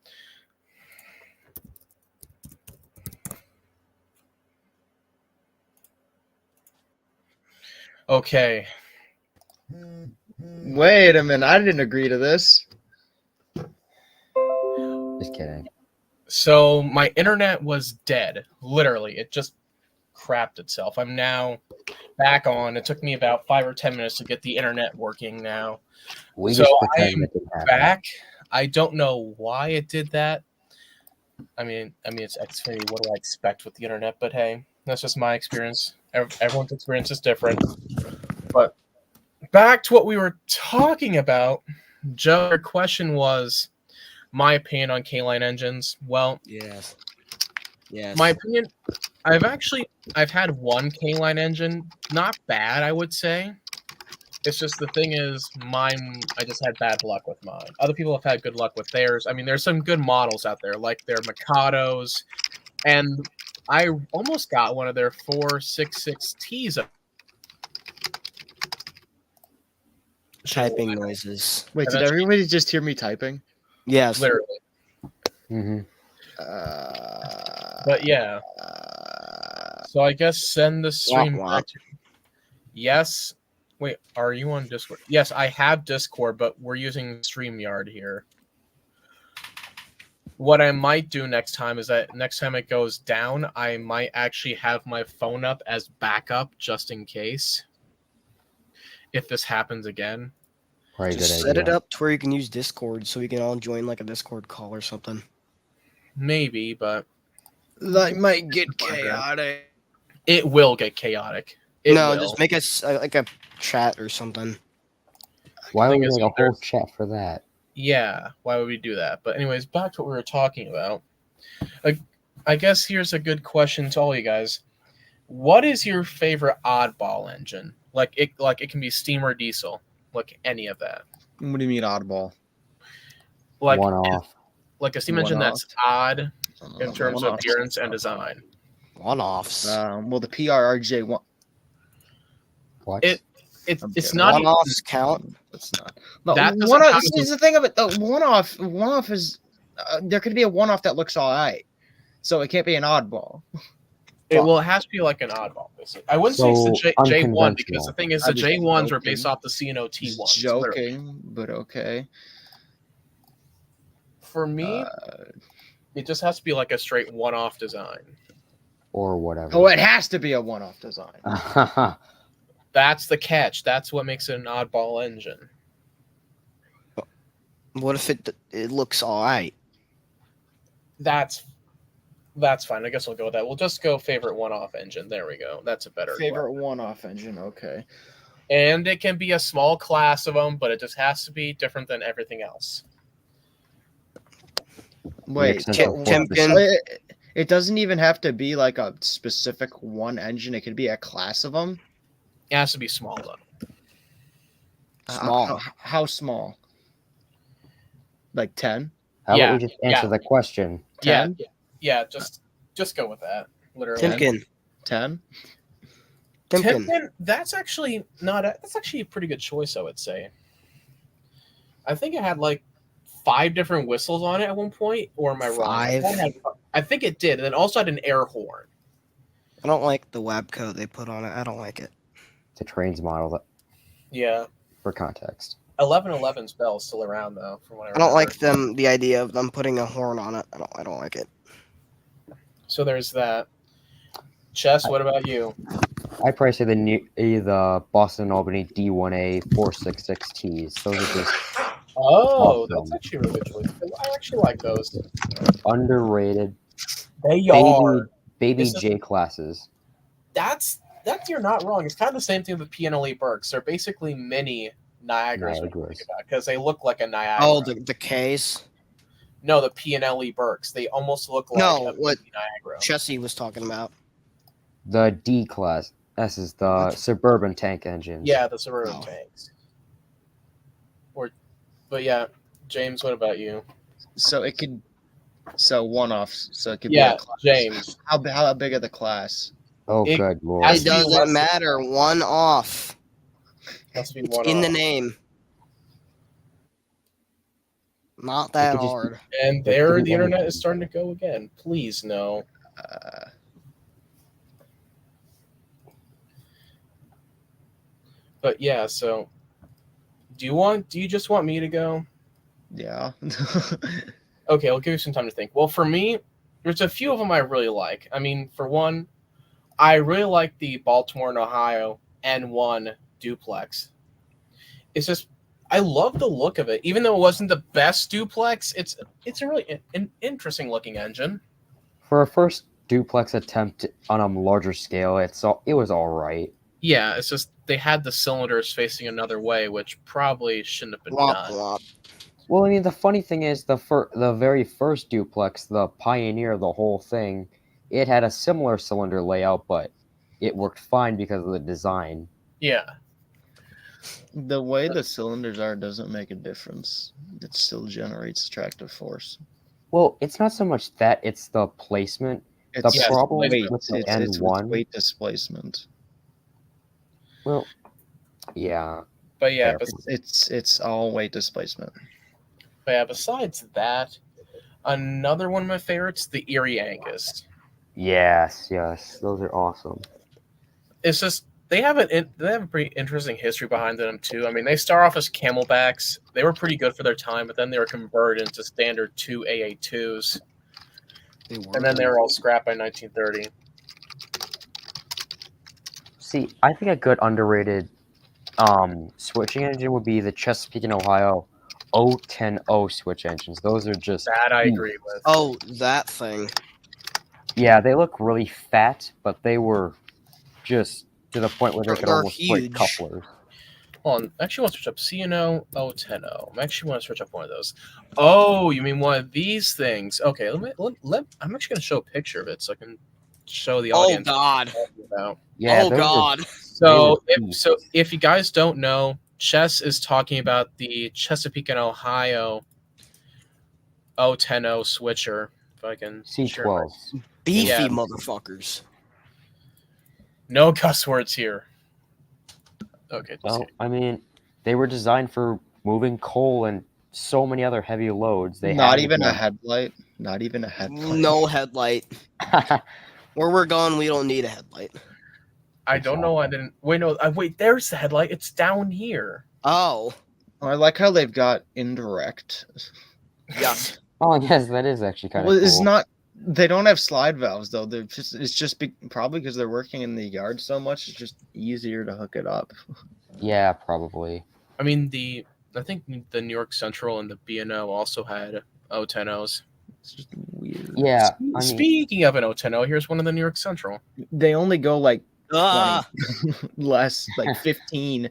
Speaker 2: Okay.
Speaker 4: Wait a minute, I didn't agree to this.
Speaker 1: Just kidding.
Speaker 2: So my internet was dead. Literally, it just crapped itself. I'm now back on. It took me about 5 or 10 minutes to get the internet working now.
Speaker 1: We
Speaker 2: So
Speaker 1: just
Speaker 2: I
Speaker 1: pretend
Speaker 2: am
Speaker 1: it didn't happen.
Speaker 2: back. I don't know why it did that. I mean, it's Xfinity. What do I expect with the internet? But hey, that's just my experience. Everyone's experience is different. But back to what we were talking about. Joe, your question was my opinion on K-Line engines. Well,
Speaker 5: Yes. Yes.
Speaker 2: my opinion, I've had one K-Line engine, not bad, I would say. It's just the thing is, mine, I just had bad luck with mine. Other people have had good luck with theirs. I mean, there's some good models out there, like their Mikados, and I almost got one of their 466Ts.
Speaker 5: Typing noises.
Speaker 4: Wait, did everybody just hear me typing?
Speaker 5: Yes.
Speaker 2: Literally.
Speaker 1: Mm-hmm.
Speaker 2: But yeah, so I guess send the stream
Speaker 5: Wah, wah.
Speaker 2: back to... Yes. Wait, are you on Discord? Yes, I have Discord, but we're using StreamYard here. What I might do next time is that next time it goes down, I might actually have my phone up as backup just in case. If this happens again.
Speaker 1: Very good
Speaker 5: Just
Speaker 1: idea.
Speaker 5: set it up to where you can use Discord so we can all join like a Discord call or something.
Speaker 2: Maybe, but
Speaker 4: That might get chaotic.
Speaker 2: it will get chaotic. It
Speaker 5: No,
Speaker 2: will.
Speaker 5: just make us like a chat or something.
Speaker 1: Why would
Speaker 2: thing
Speaker 1: we
Speaker 2: is,
Speaker 1: make a whole
Speaker 2: there's-
Speaker 1: chat for that?
Speaker 2: Yeah, why would we do that? But anyways, back to what we were talking about. I guess here's a good question to all you guys. What is your favorite oddball engine? Like it can be steam or diesel, like any of that.
Speaker 4: What do you mean oddball?
Speaker 2: Like
Speaker 1: One off.
Speaker 2: like a steam engine that's odd in terms of
Speaker 4: One-offs.
Speaker 2: appearance and design.
Speaker 5: One-offs.
Speaker 4: Well, the PRRJ one.
Speaker 1: What?
Speaker 2: It's
Speaker 4: I'm
Speaker 2: it's
Speaker 4: kidding.
Speaker 2: not even,
Speaker 5: One-offs count.
Speaker 4: It's not. No,
Speaker 2: That doesn't
Speaker 4: one-off.
Speaker 2: count
Speaker 4: See,
Speaker 2: as
Speaker 4: the thing of it, the one-off. One-off is there could be a one-off that looks all right, so it can't be an oddball.
Speaker 2: it has to be like an oddball. Basically. I wouldn't say it's the
Speaker 1: So,
Speaker 2: J1 because the
Speaker 1: unconventional.
Speaker 2: thing is
Speaker 4: I'm
Speaker 2: the
Speaker 4: just
Speaker 2: J1s are
Speaker 4: joking.
Speaker 2: based off the CNO T1s.
Speaker 4: Just
Speaker 2: literally.
Speaker 4: joking, but okay.
Speaker 2: For me, it just has to be like a straight one-off design.
Speaker 1: Or whatever.
Speaker 4: Oh, it has to be a one-off design.
Speaker 2: That's the catch. That's what makes it an oddball engine.
Speaker 5: What if it looks all right?
Speaker 2: That's fine. I guess we'll go with that. We'll just go favorite one-off engine. There we go. That's a better
Speaker 4: Favorite one-off engine. Okay.
Speaker 2: And it can be a small class of them, but it just has to be different than everything else.
Speaker 4: Wait,
Speaker 1: Makes sense
Speaker 5: Tim-
Speaker 1: of
Speaker 5: Tim-
Speaker 1: what
Speaker 5: Tim-
Speaker 1: the-
Speaker 4: it doesn't even have to be like a specific one engine. It could be a class of them.
Speaker 2: It has to be small though.
Speaker 5: Small.
Speaker 4: How small? Like 10?
Speaker 1: How
Speaker 2: Yeah,
Speaker 1: about we just answer
Speaker 2: yeah.
Speaker 1: the question?
Speaker 2: Yeah,
Speaker 4: 10?
Speaker 2: yeah. Just go with that. Literally.
Speaker 5: Timken.
Speaker 4: 10?
Speaker 5: Timken.
Speaker 2: Timken. That's actually a pretty good choice. I would say. I think it had like 5 different whistles on it at one point, or am I wrong?
Speaker 5: 5?
Speaker 2: I think it did, and then also had an air horn.
Speaker 5: I don't like the Wabco they put on it. I don't like it.
Speaker 1: The trains model that,
Speaker 2: Yeah,
Speaker 1: for context.
Speaker 2: 1111's bell's still around though. From what I
Speaker 5: I don't like
Speaker 2: remember.
Speaker 5: the idea of them putting a horn on it. I don't like it.
Speaker 2: So there's that. Chess, what about you?
Speaker 1: I probably say the Boston Albany D1A 466Ts. Those are just
Speaker 2: Oh,
Speaker 1: Awesome.
Speaker 2: that's actually a really good choice. I actually like those.
Speaker 1: underrated
Speaker 2: They are.
Speaker 1: baby
Speaker 2: This is-
Speaker 1: J classes.
Speaker 2: That's you're not wrong. It's kind of the same thing with PNLE Burks. They're basically mini Niagaras because they look like a Niagara.
Speaker 5: Oh, the K's.
Speaker 2: No, the PNLE Burks. They almost look like
Speaker 5: No,
Speaker 2: a
Speaker 5: what-
Speaker 2: mini Niagara.
Speaker 5: Chessie was talking about.
Speaker 1: The D class. This is the suburban tank engines.
Speaker 2: Yeah, the Suburban
Speaker 5: Oh.
Speaker 2: tanks. But yeah, James, what about you?
Speaker 4: So it could. So one-offs. So it could be
Speaker 2: Yeah,
Speaker 4: a class.
Speaker 2: James.
Speaker 4: How big of the class?
Speaker 1: Oh,
Speaker 2: It
Speaker 1: good lord.
Speaker 2: has
Speaker 5: It
Speaker 2: to be
Speaker 5: doesn't
Speaker 2: less than
Speaker 5: matter. One off.
Speaker 2: Has to be
Speaker 5: It's
Speaker 2: one
Speaker 5: in the
Speaker 2: off.
Speaker 5: name. Not
Speaker 1: It
Speaker 5: that
Speaker 1: could just be-
Speaker 5: hard.
Speaker 2: And
Speaker 1: It
Speaker 2: there,
Speaker 1: could be
Speaker 2: the internet
Speaker 1: anything.
Speaker 2: is starting to go again. Please no.
Speaker 4: Uh,
Speaker 2: But yeah, so do you just want me to go?
Speaker 4: yeah.
Speaker 2: Okay, I'll give you some time to think. Well, for me, there's a few of them I really like. I mean, for one, I really like the Baltimore and Ohio N1 duplex. It's just I love the look of it. Even though it wasn't the best duplex, it's a really an interesting looking engine.
Speaker 1: For a first duplex attempt on a larger scale, it was all right.
Speaker 2: Yeah, it's just they had the cylinders facing another way, which probably shouldn't have been
Speaker 5: Womp
Speaker 2: done.
Speaker 5: womp.
Speaker 1: Well, I mean, the funny thing is, the very first duplex, the pioneer of the whole thing, it had a similar cylinder layout, but it worked fine because of the design.
Speaker 2: Yeah.
Speaker 4: The way the cylinders are doesn't make a difference. It still generates attractive force.
Speaker 1: Well, it's not so much that; it's the placement.
Speaker 4: It's
Speaker 2: Yeah,
Speaker 1: problem
Speaker 4: weight.
Speaker 1: with the
Speaker 4: It's with
Speaker 1: N1
Speaker 4: weight displacement.
Speaker 1: Well, yeah.
Speaker 2: But yeah,
Speaker 1: Fair.
Speaker 4: It's all weight displacement.
Speaker 2: But yeah, besides that, another one of my favorites, the Erie Angus.
Speaker 1: Yes, those are awesome.
Speaker 2: It's just they have a pretty interesting history behind them too. I mean, they start off as Camelbacks. They were pretty good for their time, but then they were converted into standard 2 AA2s,
Speaker 5: They were.
Speaker 2: and then they were all scrapped by 1930.
Speaker 1: See, I think a good underrated switching engine would be the Chesapeake and Ohio 010O switch engines. Those are just
Speaker 2: That I agree with.
Speaker 5: Oh, that thing.
Speaker 1: yeah, they look really fat, but they were just to the point where they
Speaker 5: They're-
Speaker 1: could
Speaker 5: they're
Speaker 1: almost break
Speaker 5: huge.
Speaker 1: couplers.
Speaker 2: Hold on, I actually want to switch up CNO 010O. I actually want to switch up one of those. Oh, you mean one of these things? Okay, I'm actually going to show a picture of it so I can show the
Speaker 5: Oh
Speaker 2: audience.
Speaker 5: God.
Speaker 2: what I'm talking about.
Speaker 1: Yeah,
Speaker 5: Oh
Speaker 1: those are-
Speaker 5: God.
Speaker 2: So,
Speaker 1: They were
Speaker 2: if you guys don't know, Chess is talking about the Chesapeake and Ohio 010O switcher. If I can share my-
Speaker 1: C12.
Speaker 5: Beefy
Speaker 2: Yeah.
Speaker 5: motherfuckers.
Speaker 2: No cuss words here. Okay. just
Speaker 1: Well,
Speaker 2: kidding.
Speaker 1: I mean, they were designed for moving coal and so many other heavy loads. They
Speaker 4: Not
Speaker 1: had
Speaker 4: even
Speaker 1: to
Speaker 4: a headlight. Not even a headlight.
Speaker 5: No headlight.
Speaker 1: be-
Speaker 5: Where we're going, we don't need a headlight.
Speaker 2: I don't know. I didn't. Wait, no. Wait. There's the headlight. It's down here.
Speaker 5: Oh.
Speaker 4: I like how they've got indirect.
Speaker 5: Yes.
Speaker 1: Oh, yes, that is actually kind of
Speaker 4: Well,
Speaker 1: cool.
Speaker 4: it's not. They don't have slide valves though. They're just. It's just probably because they're working in the yard so much. It's just easier to hook it up.
Speaker 1: Yeah, probably.
Speaker 2: I mean, I think the New York Central and the B&O also had 010Os.
Speaker 4: It's just weird.
Speaker 1: Yeah, I mean,
Speaker 2: Speaking of an 010O, here's one of the New York Central.
Speaker 4: They only go like
Speaker 5: Ah.
Speaker 4: 20 less, like 15.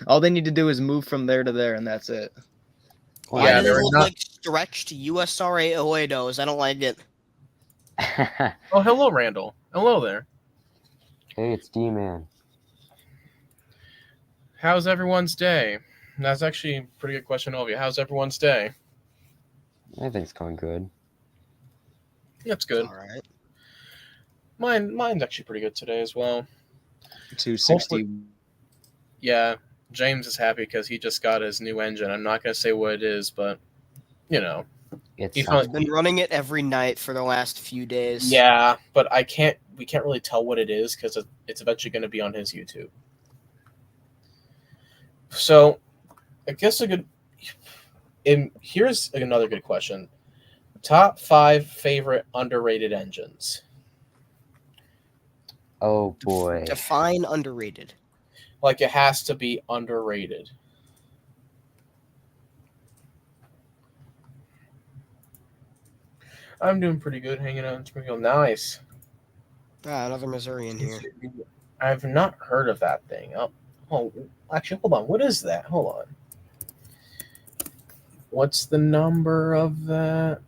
Speaker 4: All they need to do is move from there to there, and that's it.
Speaker 5: Why
Speaker 2: Yeah,
Speaker 5: do
Speaker 2: they
Speaker 5: they
Speaker 2: were
Speaker 5: look
Speaker 2: not-
Speaker 5: like stretched USRA 080s? I don't like it.
Speaker 2: Oh, hello, Randall. Hello there.
Speaker 1: hey, it's D-Man.
Speaker 2: How's everyone's day? That's actually a pretty good question, all of you. How's everyone's day?
Speaker 1: I think it's going good.
Speaker 2: That's good.
Speaker 5: All right.
Speaker 2: Mine's actually pretty good today as well.
Speaker 4: 260.
Speaker 2: Yeah, James is happy because he just got his new engine. I'm not gonna say what it is, but you know.
Speaker 1: It's
Speaker 2: He's
Speaker 5: I've been running it every night for the last few days.
Speaker 2: Yeah, but we can't really tell what it is because it's eventually going to be on his YouTube. So, I guess here's another good question. Top 5 favorite underrated engines.
Speaker 1: oh boy.
Speaker 5: Define underrated.
Speaker 2: Like it has to be underrated. I'm doing pretty good hanging out in Springfield. Nice.
Speaker 5: Ah, another Missourian here.
Speaker 2: I've not heard of that thing. Actually, hold on. What is that? Hold on. What's the number of that?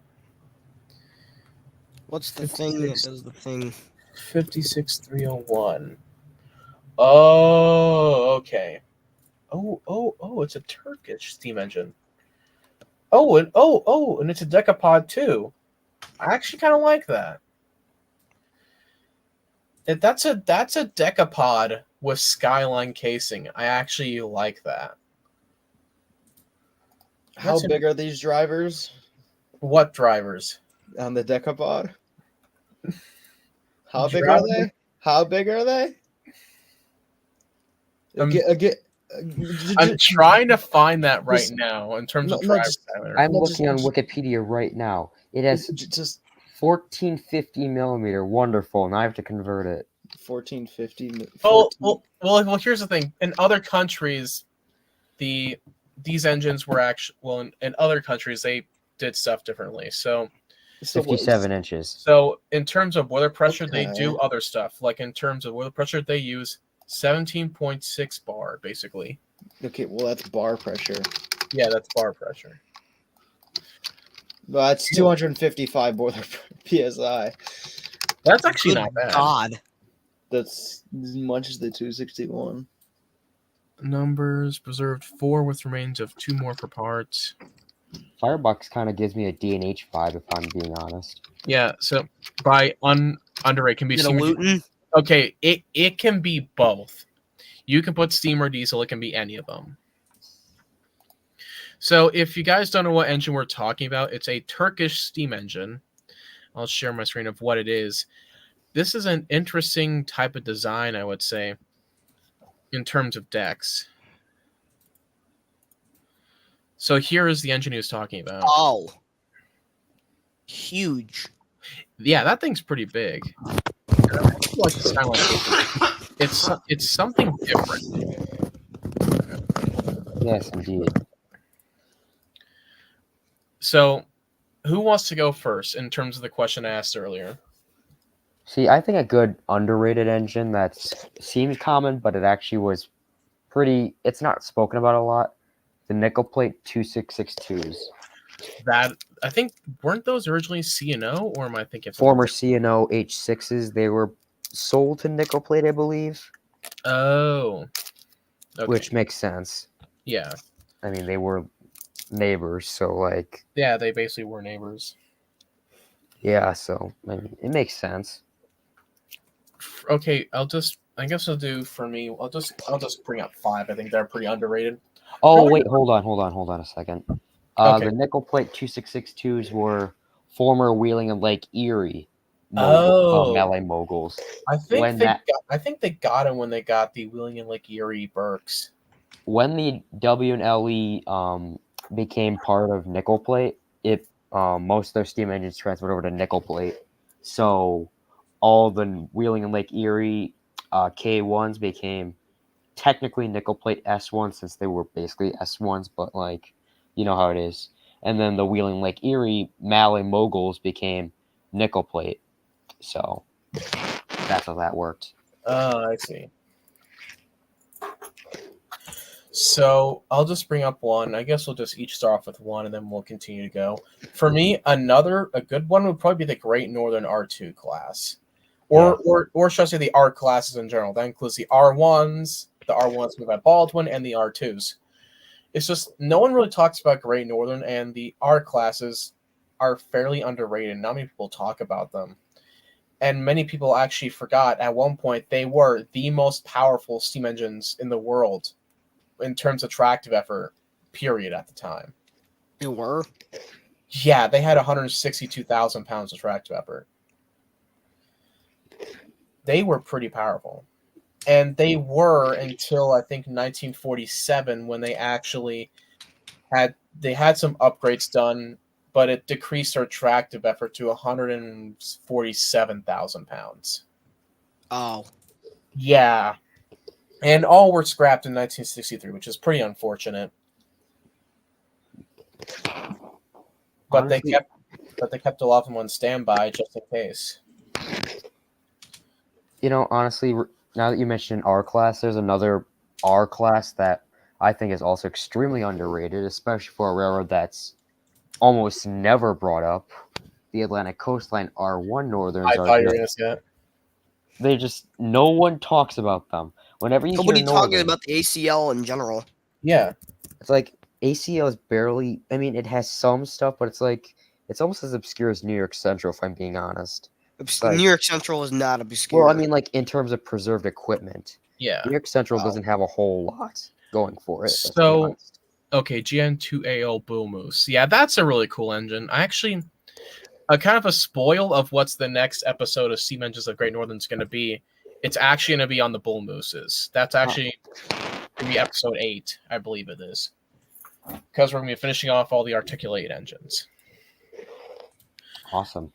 Speaker 5: What's the thing that does the thing?
Speaker 2: 56301. Oh, okay. Oh, it's a Turkish steam engine. And it's a decapod too. I actually kind of like that. That's a decapod with Skyline casing. I actually like that.
Speaker 4: How
Speaker 2: That's
Speaker 4: big are these drivers
Speaker 2: What drivers?
Speaker 4: on the decapod? How big
Speaker 2: Driver-
Speaker 4: are they? How big are they?
Speaker 2: I'm-
Speaker 4: I'm
Speaker 2: trying to find that right
Speaker 4: Just-
Speaker 2: now in terms of
Speaker 4: no,
Speaker 2: drivers.
Speaker 4: just-
Speaker 2: Tyler.
Speaker 1: I'm
Speaker 4: No,
Speaker 1: looking on
Speaker 4: just-
Speaker 1: Wikipedia right now. It has
Speaker 4: just
Speaker 1: 1450 millimeter. Wonderful. Now I have to convert it.
Speaker 4: 1450.
Speaker 2: Well, here's the thing. In other countries, these engines were actually in other countries they did stuff differently. So
Speaker 1: 57 inches.
Speaker 2: So in terms of weather pressure, they
Speaker 4: Okay.
Speaker 2: do other stuff. Like in terms of weather pressure, they use 17.6 bar, basically.
Speaker 4: Okay, well that's bar pressure.
Speaker 2: Yeah, that's bar pressure.
Speaker 4: But that's 255 boiler psi.
Speaker 2: That's actually
Speaker 5: Good
Speaker 2: not bad.
Speaker 5: God.
Speaker 4: That's as much as the 261.
Speaker 2: Numbers preserved 4 with remains of 2 more per part.
Speaker 1: Firebox kind of gives me a D&H vibe, if I'm being honest.
Speaker 2: Yeah, so by under it can be
Speaker 5: Is it a
Speaker 2: steam or
Speaker 5: Luton?
Speaker 2: Okay, it can be both. You can put steam or diesel, it can be any of them. So if you guys don't know what engine we're talking about, it's a Turkish steam engine. I'll share my screen of what it is. This is an interesting type of design, I would say, in terms of decks. So here is the engine he was talking about.
Speaker 5: Oh. Huge.
Speaker 2: Yeah, that thing's pretty big. And I actually like the Skyline casing. It's something different.
Speaker 1: Yes, indeed.
Speaker 2: So, who wants to go first in terms of the question I asked earlier?
Speaker 1: See, I think a good underrated engine that seems common, but it actually was pretty. It's not spoken about a lot. The nickel plate 2662s.
Speaker 2: That I think weren't those originally C&O, or am I thinking of something
Speaker 1: Former
Speaker 2: different?
Speaker 1: C&O H6s. They were sold to nickel plate, I believe,
Speaker 2: Oh, okay.
Speaker 1: which makes sense.
Speaker 2: Yeah,
Speaker 1: I mean, they were neighbors, so like,
Speaker 2: yeah, they basically were neighbors.
Speaker 1: yeah. So I mean, it makes sense.
Speaker 2: Okay, I guess I'll do for me. I'll just bring up 5. I think they're pretty underrated.
Speaker 1: Oh
Speaker 2: Really?
Speaker 1: wait, hold on a second.
Speaker 2: Okay.
Speaker 1: The nickel plate 2662s were former Wheeling and Lake Erie
Speaker 2: Oh.
Speaker 1: melee moguls.
Speaker 2: I think
Speaker 1: When
Speaker 2: they got him when they got the William and Lake Erie Burks.
Speaker 1: When the W&LE became part of nickel plate, it most of their steam engines transferred over to nickel plate. So all the Wheeling and Lake Erie K1s became technically nickel plate S1s, since they were basically S1s, but like, you know how it is. And then the Wheeling Lake Erie Mallet moguls became nickel plate. So that's how that worked.
Speaker 2: Oh, I see. So I'll just bring up one. I guess we'll just each start off with one, and then we'll continue to go. For me, a good one would probably be the Great Northern R2 class, or should I say the R classes in general? That includes the R1s, the R1s made by Baldwin, and the R2s. It's just no one really talks about Great Northern, and the R classes are fairly underrated. Not many people talk about them. And many people actually forgot at one point they were the most powerful steam engines in the world in terms of tractive effort, period, at the time.
Speaker 5: They were?
Speaker 2: Yeah, they had 162,000 pounds of tractive effort. They were pretty powerful. And they were until, I think, 1947, when they actually had some upgrades done, but it decreased their tractive effort to 147,000 pounds.
Speaker 5: Oh.
Speaker 2: Yeah. And all were scrapped in 1963, which is pretty unfortunate. But
Speaker 1: Honestly,
Speaker 2: they kept a lot of them on standby just in case.
Speaker 1: You know, honestly, now that you mentioned R class, there's another R class that I think is also extremely underrated, especially for a railroad that's almost never brought up. The Atlantic Coastline R1 Northerns
Speaker 2: I thought you were going to say that.
Speaker 1: They just, no one talks about them. Whenever you
Speaker 5: Nobody
Speaker 1: hear
Speaker 5: talking
Speaker 1: Northern,
Speaker 5: about the ACL in general.
Speaker 2: Yeah.
Speaker 1: it's like ACL is barely. I mean, it has some stuff, but it's almost as obscure as New York Central, if I'm being honest. Like-
Speaker 5: New York Central is not obscure.
Speaker 1: Well, I mean, like in terms of preserved equipment,
Speaker 2: Yeah.
Speaker 1: New York Central
Speaker 5: Oh.
Speaker 1: doesn't have a whole lot going for it. let's be
Speaker 2: So-
Speaker 1: honest.
Speaker 2: Okay, GN2AO Bull Moose. Yeah, that's a really cool engine. I actually, a kind of a spoil of what's the next episode of Steam Engines of Great Northern is going to be. It's actually going to be on the Bull Mooses. That's actually going to be episode 8, I believe it is. Because we're going to be finishing off all the articulated engines.
Speaker 1: Awesome.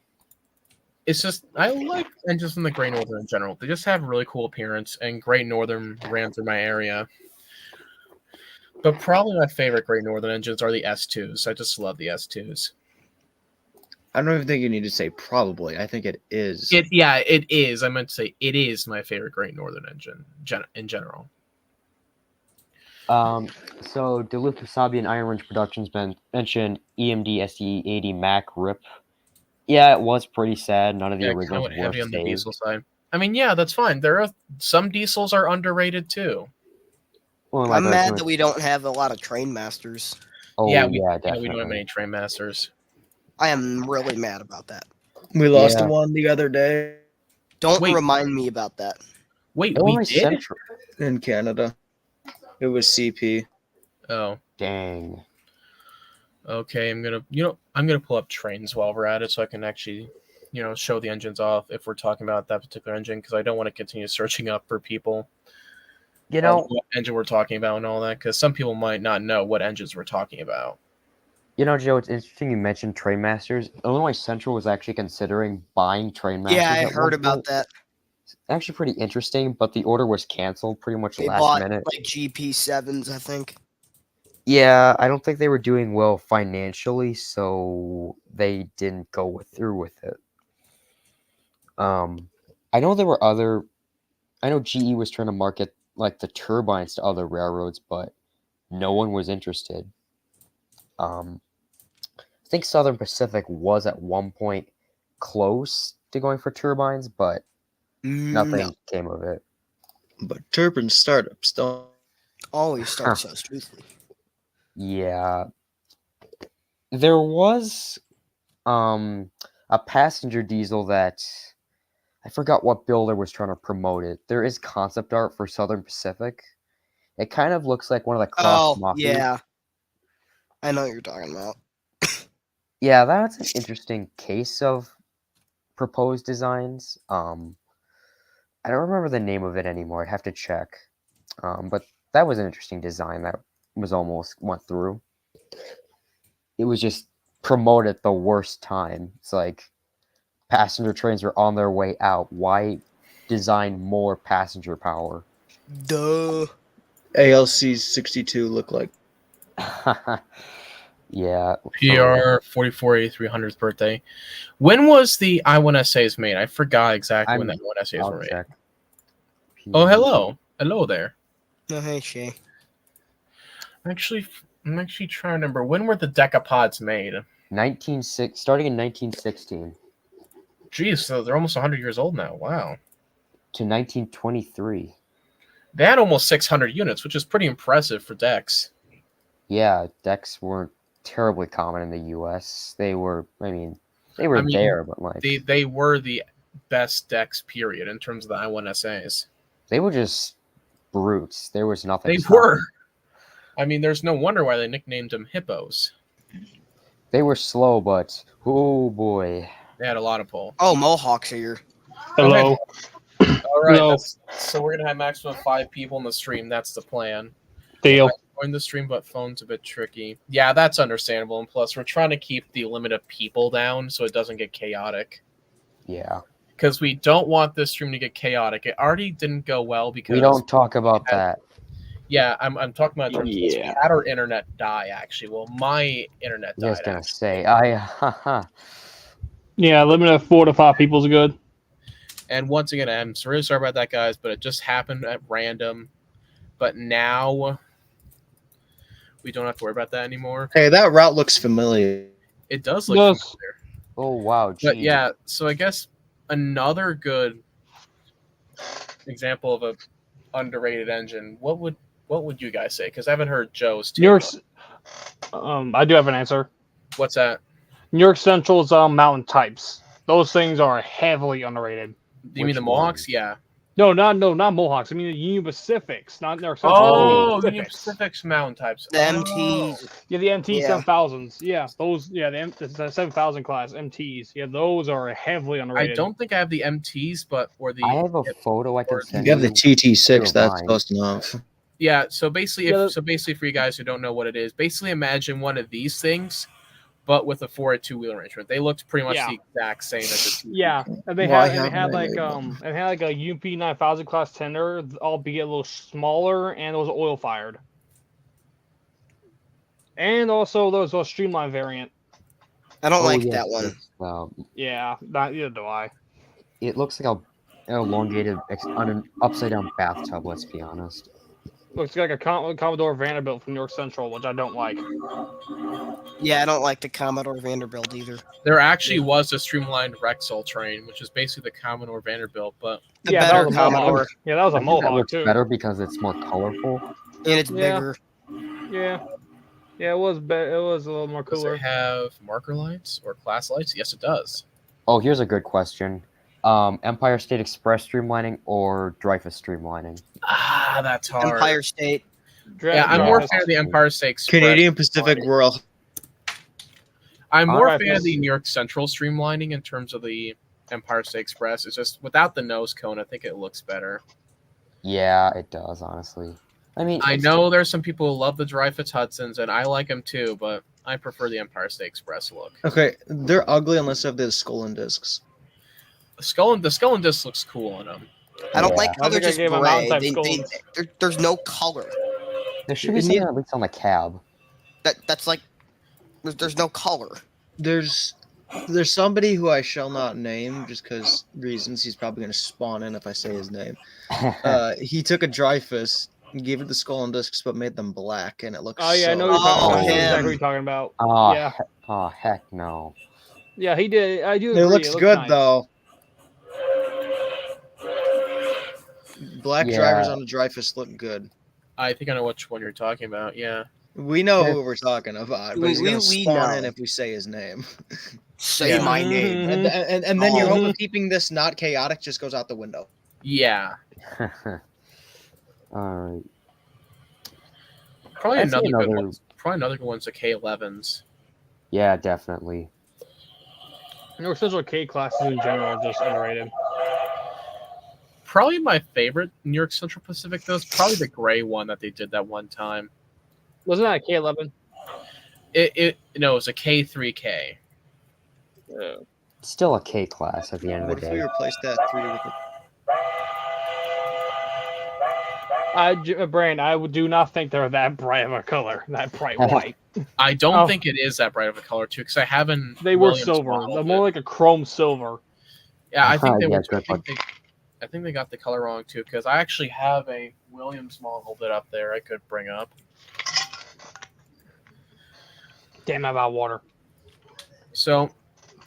Speaker 2: It's just, I like engines from the Great Northern in general. They just have really cool appearance, and Great Northern ran through my area. But probably my favorite Great Northern engines are the S2s. I just love the S2s.
Speaker 4: I don't even think you need to say probably. I think it is.
Speaker 2: It is. I meant to say it is my favorite Great Northern engine in general.
Speaker 1: So Duluth Wasabi and Iron Ridge Productions mentioned EMD SE80 Mac RIP. Yeah, it was pretty sad. None of the
Speaker 2: Yeah, kind of
Speaker 1: originals
Speaker 2: went
Speaker 1: were
Speaker 2: heavy on the
Speaker 1: saved.
Speaker 2: diesel side. I mean, yeah, that's fine. There are some diesels are underrated too.
Speaker 1: Well, like
Speaker 5: I'm
Speaker 1: I was
Speaker 5: mad
Speaker 1: doing-
Speaker 5: that we don't have a lot of train masters.
Speaker 1: Oh
Speaker 2: yeah,
Speaker 1: yeah,
Speaker 2: we
Speaker 1: definitely.
Speaker 2: don't have many train masters.
Speaker 5: I am really mad about that.
Speaker 4: We lost
Speaker 1: Yeah.
Speaker 4: one the other day
Speaker 5: Don't
Speaker 2: Wait.
Speaker 5: remind me about that.
Speaker 2: Wait,
Speaker 1: Illinois
Speaker 2: we did?
Speaker 1: Central.
Speaker 4: in Canada. It was CP.
Speaker 2: Oh,
Speaker 1: Dang.
Speaker 2: okay. I'm gonna pull up trains while we're at it, so I can actually, show the engines off if we're talking about that particular engine, because I don't want to continue searching up for people.
Speaker 1: You know,
Speaker 2: what engine we're talking about and all that, because some people might not know what engines we're talking about.
Speaker 1: Joe, it's interesting you mentioned Train Masters. Illinois Central was actually considering buying Train Masters.
Speaker 5: Yeah, I
Speaker 1: at
Speaker 5: heard
Speaker 1: one
Speaker 5: about
Speaker 1: point.
Speaker 5: that.
Speaker 1: Actually, pretty interesting, but the order was canceled pretty much
Speaker 5: They
Speaker 1: last
Speaker 5: bought
Speaker 1: minute.
Speaker 5: like GP7s, I think.
Speaker 1: Yeah, I don't think they were doing well financially, so they didn't go through with it. I know there were other. I know GE was trying to market like the turbines to other railroads, but no one was interested. I think Southern Pacific was at one point close to going for turbines, but nothing
Speaker 5: No.
Speaker 1: came of it.
Speaker 4: But turbine startups don't.
Speaker 5: Always start so smoothly.
Speaker 1: Yeah. There was a passenger diesel that I forgot what builder was trying to promote it. There is concept art for Southern Pacific. It kind of looks like one of the cross
Speaker 5: Oh,
Speaker 1: Mach-Es.
Speaker 5: yeah. I know what you're talking about.
Speaker 1: Yeah, that's an interesting case of proposed designs. I don't remember the name of it anymore. I'd have to check. But that was an interesting design that was almost went through. It was just promoted at the worst time. It's like passenger trains are on their way out. Why design more passenger power?
Speaker 5: Duh.
Speaker 4: ALC 62 look like.
Speaker 1: Yeah.
Speaker 2: PR 448300th birthday. When was the I1SAs made? I forgot exactly when the I1SAs
Speaker 1: I'll
Speaker 2: were made.
Speaker 1: check.
Speaker 2: Oh, hello. Hello there.
Speaker 5: Oh, hey, Shay.
Speaker 2: I'm actually trying to remember, when were the decapods made?
Speaker 1: Starting in 1916
Speaker 2: Geez, so they're almost 100 years old now. Wow.
Speaker 1: to 1923.
Speaker 2: They had almost 600 units, which is pretty impressive for decks.
Speaker 1: Yeah, decks weren't terribly common in the U.S. They were, I mean, there, but like
Speaker 2: They were the best decks, period, in terms of the I1SAs.
Speaker 1: they were just brutes. There was nothing.
Speaker 2: They
Speaker 1: stopping
Speaker 2: were.
Speaker 1: them.
Speaker 2: I mean, there's no wonder why they nicknamed them hippos.
Speaker 1: They were slow, but oh boy.
Speaker 2: They had a lot of pull.
Speaker 5: Oh, Mohawks here.
Speaker 6: Hello.
Speaker 2: All right,
Speaker 6: Hello.
Speaker 2: so we're gonna have maximum 5 people in the stream. That's the plan.
Speaker 6: Deal.
Speaker 2: Join the stream, but phone's a bit tricky. Yeah, that's understandable. And plus, we're trying to keep the limit of people down so it doesn't get chaotic.
Speaker 1: Yeah.
Speaker 2: Because we don't want this stream to get chaotic. It already didn't go well because
Speaker 1: We don't talk about that.
Speaker 2: Yeah, I'm talking about in terms of this. We
Speaker 6: Yeah.
Speaker 2: had our internet die actually. Well, my internet
Speaker 1: I was
Speaker 2: died.
Speaker 1: gonna
Speaker 2: actually.
Speaker 1: say
Speaker 6: Yeah, limit of 4 to 5 people is good.
Speaker 2: And once again, I'm really sorry about that, guys, but it just happened at random. But now we don't have to worry about that anymore.
Speaker 4: Hey, that route looks familiar.
Speaker 2: It does look
Speaker 6: Yes.
Speaker 2: familiar.
Speaker 1: Oh wow.
Speaker 2: But
Speaker 1: geez.
Speaker 2: yeah, so I guess another good example of a underrated engine. What would you guys say? Because I haven't heard Joe's.
Speaker 6: New York, I do have an answer.
Speaker 2: What's that?
Speaker 6: New York Central's mountain types. Those things are heavily underrated.
Speaker 2: Do you mean the
Speaker 1: Which
Speaker 2: Mohawks?
Speaker 1: one?
Speaker 2: Yeah.
Speaker 6: No, not Mohawks. I mean the Union Pacifics, not New York Central.
Speaker 2: Oh,
Speaker 6: the
Speaker 2: Union Pacific's mountain types.
Speaker 5: The MTs.
Speaker 6: Yeah, the MT
Speaker 5: Yeah.
Speaker 6: 7000s. Yeah, those. Yeah, the 7000 class MTs. Yeah, those are heavily
Speaker 2: I
Speaker 6: underrated.
Speaker 2: don't think I have the MTs, but or the
Speaker 1: I have a photo I can
Speaker 2: or-
Speaker 1: send
Speaker 4: You have the TT6.
Speaker 1: You're
Speaker 4: That's
Speaker 1: lying.
Speaker 4: close enough.
Speaker 2: yeah. So basically,
Speaker 6: Yeah,
Speaker 2: basically for you guys who don't know what it is, basically imagine one of these things, but with a 4-2 wheel arrangement. They looked pretty much
Speaker 6: Yeah.
Speaker 2: the exact same as the TT.
Speaker 6: Yeah, and they
Speaker 4: Well, I
Speaker 6: had
Speaker 4: have my
Speaker 6: like
Speaker 4: label.
Speaker 6: it had like a UP 9000 class tender, albeit a little smaller, and it was oil fired. And also there was a streamline variant.
Speaker 5: I don't
Speaker 1: Oh,
Speaker 5: like
Speaker 1: yes,
Speaker 5: that one.
Speaker 1: it's,
Speaker 6: Yeah, not either do I.
Speaker 1: it looks like an elongated, on an upside down bathtub. Let's be honest.
Speaker 6: Looks like a Commodore Vanderbilt from New York Central, which I don't like.
Speaker 5: Yeah, I don't like the Commodore Vanderbilt either.
Speaker 2: There actually was a streamlined Rexall train, which is basically the Commodore Vanderbilt, but
Speaker 5: The
Speaker 6: Yeah, that
Speaker 5: better
Speaker 6: was a Mohawk.
Speaker 5: Commodore,
Speaker 6: Yeah, that was
Speaker 1: I
Speaker 6: a
Speaker 1: think that
Speaker 6: Mohawk
Speaker 1: looks
Speaker 6: too.
Speaker 1: better because it's more colorful.
Speaker 5: and it's
Speaker 6: Yeah.
Speaker 5: bigger.
Speaker 6: Yeah, it was it was a little more
Speaker 2: does
Speaker 6: cooler.
Speaker 2: it have marker lights or class lights? Yes, it does.
Speaker 1: Oh, here's a good question. Empire State Express streamlining or Dreyfus streamlining?
Speaker 2: Ah, that's hard.
Speaker 5: Empire State.
Speaker 2: Yeah, I'm
Speaker 1: Yeah.
Speaker 2: more fan of the Empire State Express.
Speaker 4: Canadian Pacific Royal.
Speaker 2: I'm more
Speaker 6: Alright,
Speaker 2: fan of
Speaker 6: let's-
Speaker 2: the New York Central streamlining in terms of the Empire State Express. It's just without the nose cone, I think it looks better.
Speaker 1: Yeah, it does. Honestly, I mean,
Speaker 2: I
Speaker 1: it's-
Speaker 2: know there's some people who love the Dreyfus Hudsons, and I like them too, but I prefer the Empire State Express look.
Speaker 4: Okay, they're ugly unless they have the skull and discs.
Speaker 2: The skull and disc looks cool on them.
Speaker 5: I don't
Speaker 1: Yeah.
Speaker 5: like
Speaker 6: I
Speaker 5: how they're
Speaker 6: think I
Speaker 5: just
Speaker 6: gave 'em
Speaker 5: gray.
Speaker 6: mountain-type
Speaker 5: There's no color.
Speaker 1: There should be
Speaker 4: It
Speaker 1: something
Speaker 4: need-
Speaker 1: at least on the cab.
Speaker 5: That's like there's no color.
Speaker 4: There's somebody who I shall not name just because reasons. He's probably going to spawn in if I say his name. He took a Dreyfus, gave it the skull and discs, but made them black, and it looks.
Speaker 6: Oh yeah, I know
Speaker 4: so
Speaker 6: what you're talking about. I know
Speaker 5: him.
Speaker 6: exactly what you're talking about.
Speaker 1: Oh,
Speaker 6: Yeah.
Speaker 1: Heck no.
Speaker 6: Yeah, he did. I do.
Speaker 4: It
Speaker 6: Agree.
Speaker 4: looks
Speaker 6: looks
Speaker 4: good
Speaker 6: nice.
Speaker 4: though. Black
Speaker 1: Yeah.
Speaker 4: drivers on the Dreyfus look good.
Speaker 2: I think I know which one you're talking about. Yeah.
Speaker 4: We know
Speaker 1: Yeah.
Speaker 4: who we're talking about, but
Speaker 5: We-
Speaker 4: he's going
Speaker 5: we-
Speaker 4: to
Speaker 5: we
Speaker 4: spawn
Speaker 5: know.
Speaker 4: in if we say his name.
Speaker 5: Say
Speaker 2: Yeah.
Speaker 5: my name.
Speaker 4: And then your hope
Speaker 6: Mhm.
Speaker 4: of keeping this not chaotic just goes out the window.
Speaker 2: Yeah.
Speaker 1: All right.
Speaker 2: Probably
Speaker 1: I see
Speaker 2: another good
Speaker 1: another-
Speaker 2: one. Probably another good one's the K11s.
Speaker 1: Yeah, definitely.
Speaker 6: New York Central K classes in general are just underrated.
Speaker 2: Probably my favorite New York Central Pacific though is probably the gray one that they did that one time.
Speaker 6: Wasn't that a K11?
Speaker 2: It was a K3K.
Speaker 1: Still a K class at the end of
Speaker 4: What
Speaker 1: the
Speaker 4: if we
Speaker 1: day.
Speaker 4: replace that 3 with a
Speaker 6: Brian, I do not think they're that bright of a color, that bright white.
Speaker 2: I don't
Speaker 6: Oh.
Speaker 2: think it is that bright of a color too, because I haven't.
Speaker 6: They were
Speaker 2: Williams
Speaker 6: silver.
Speaker 2: modeled
Speaker 6: They're
Speaker 2: it.
Speaker 6: more like a chrome silver.
Speaker 2: Yeah, I think they
Speaker 1: Yeah,
Speaker 2: were.
Speaker 1: good luck.
Speaker 2: I think they got the color wrong too, because I actually have a Williams model that up there I could bring up.
Speaker 6: Damn, I'm out of water.
Speaker 2: So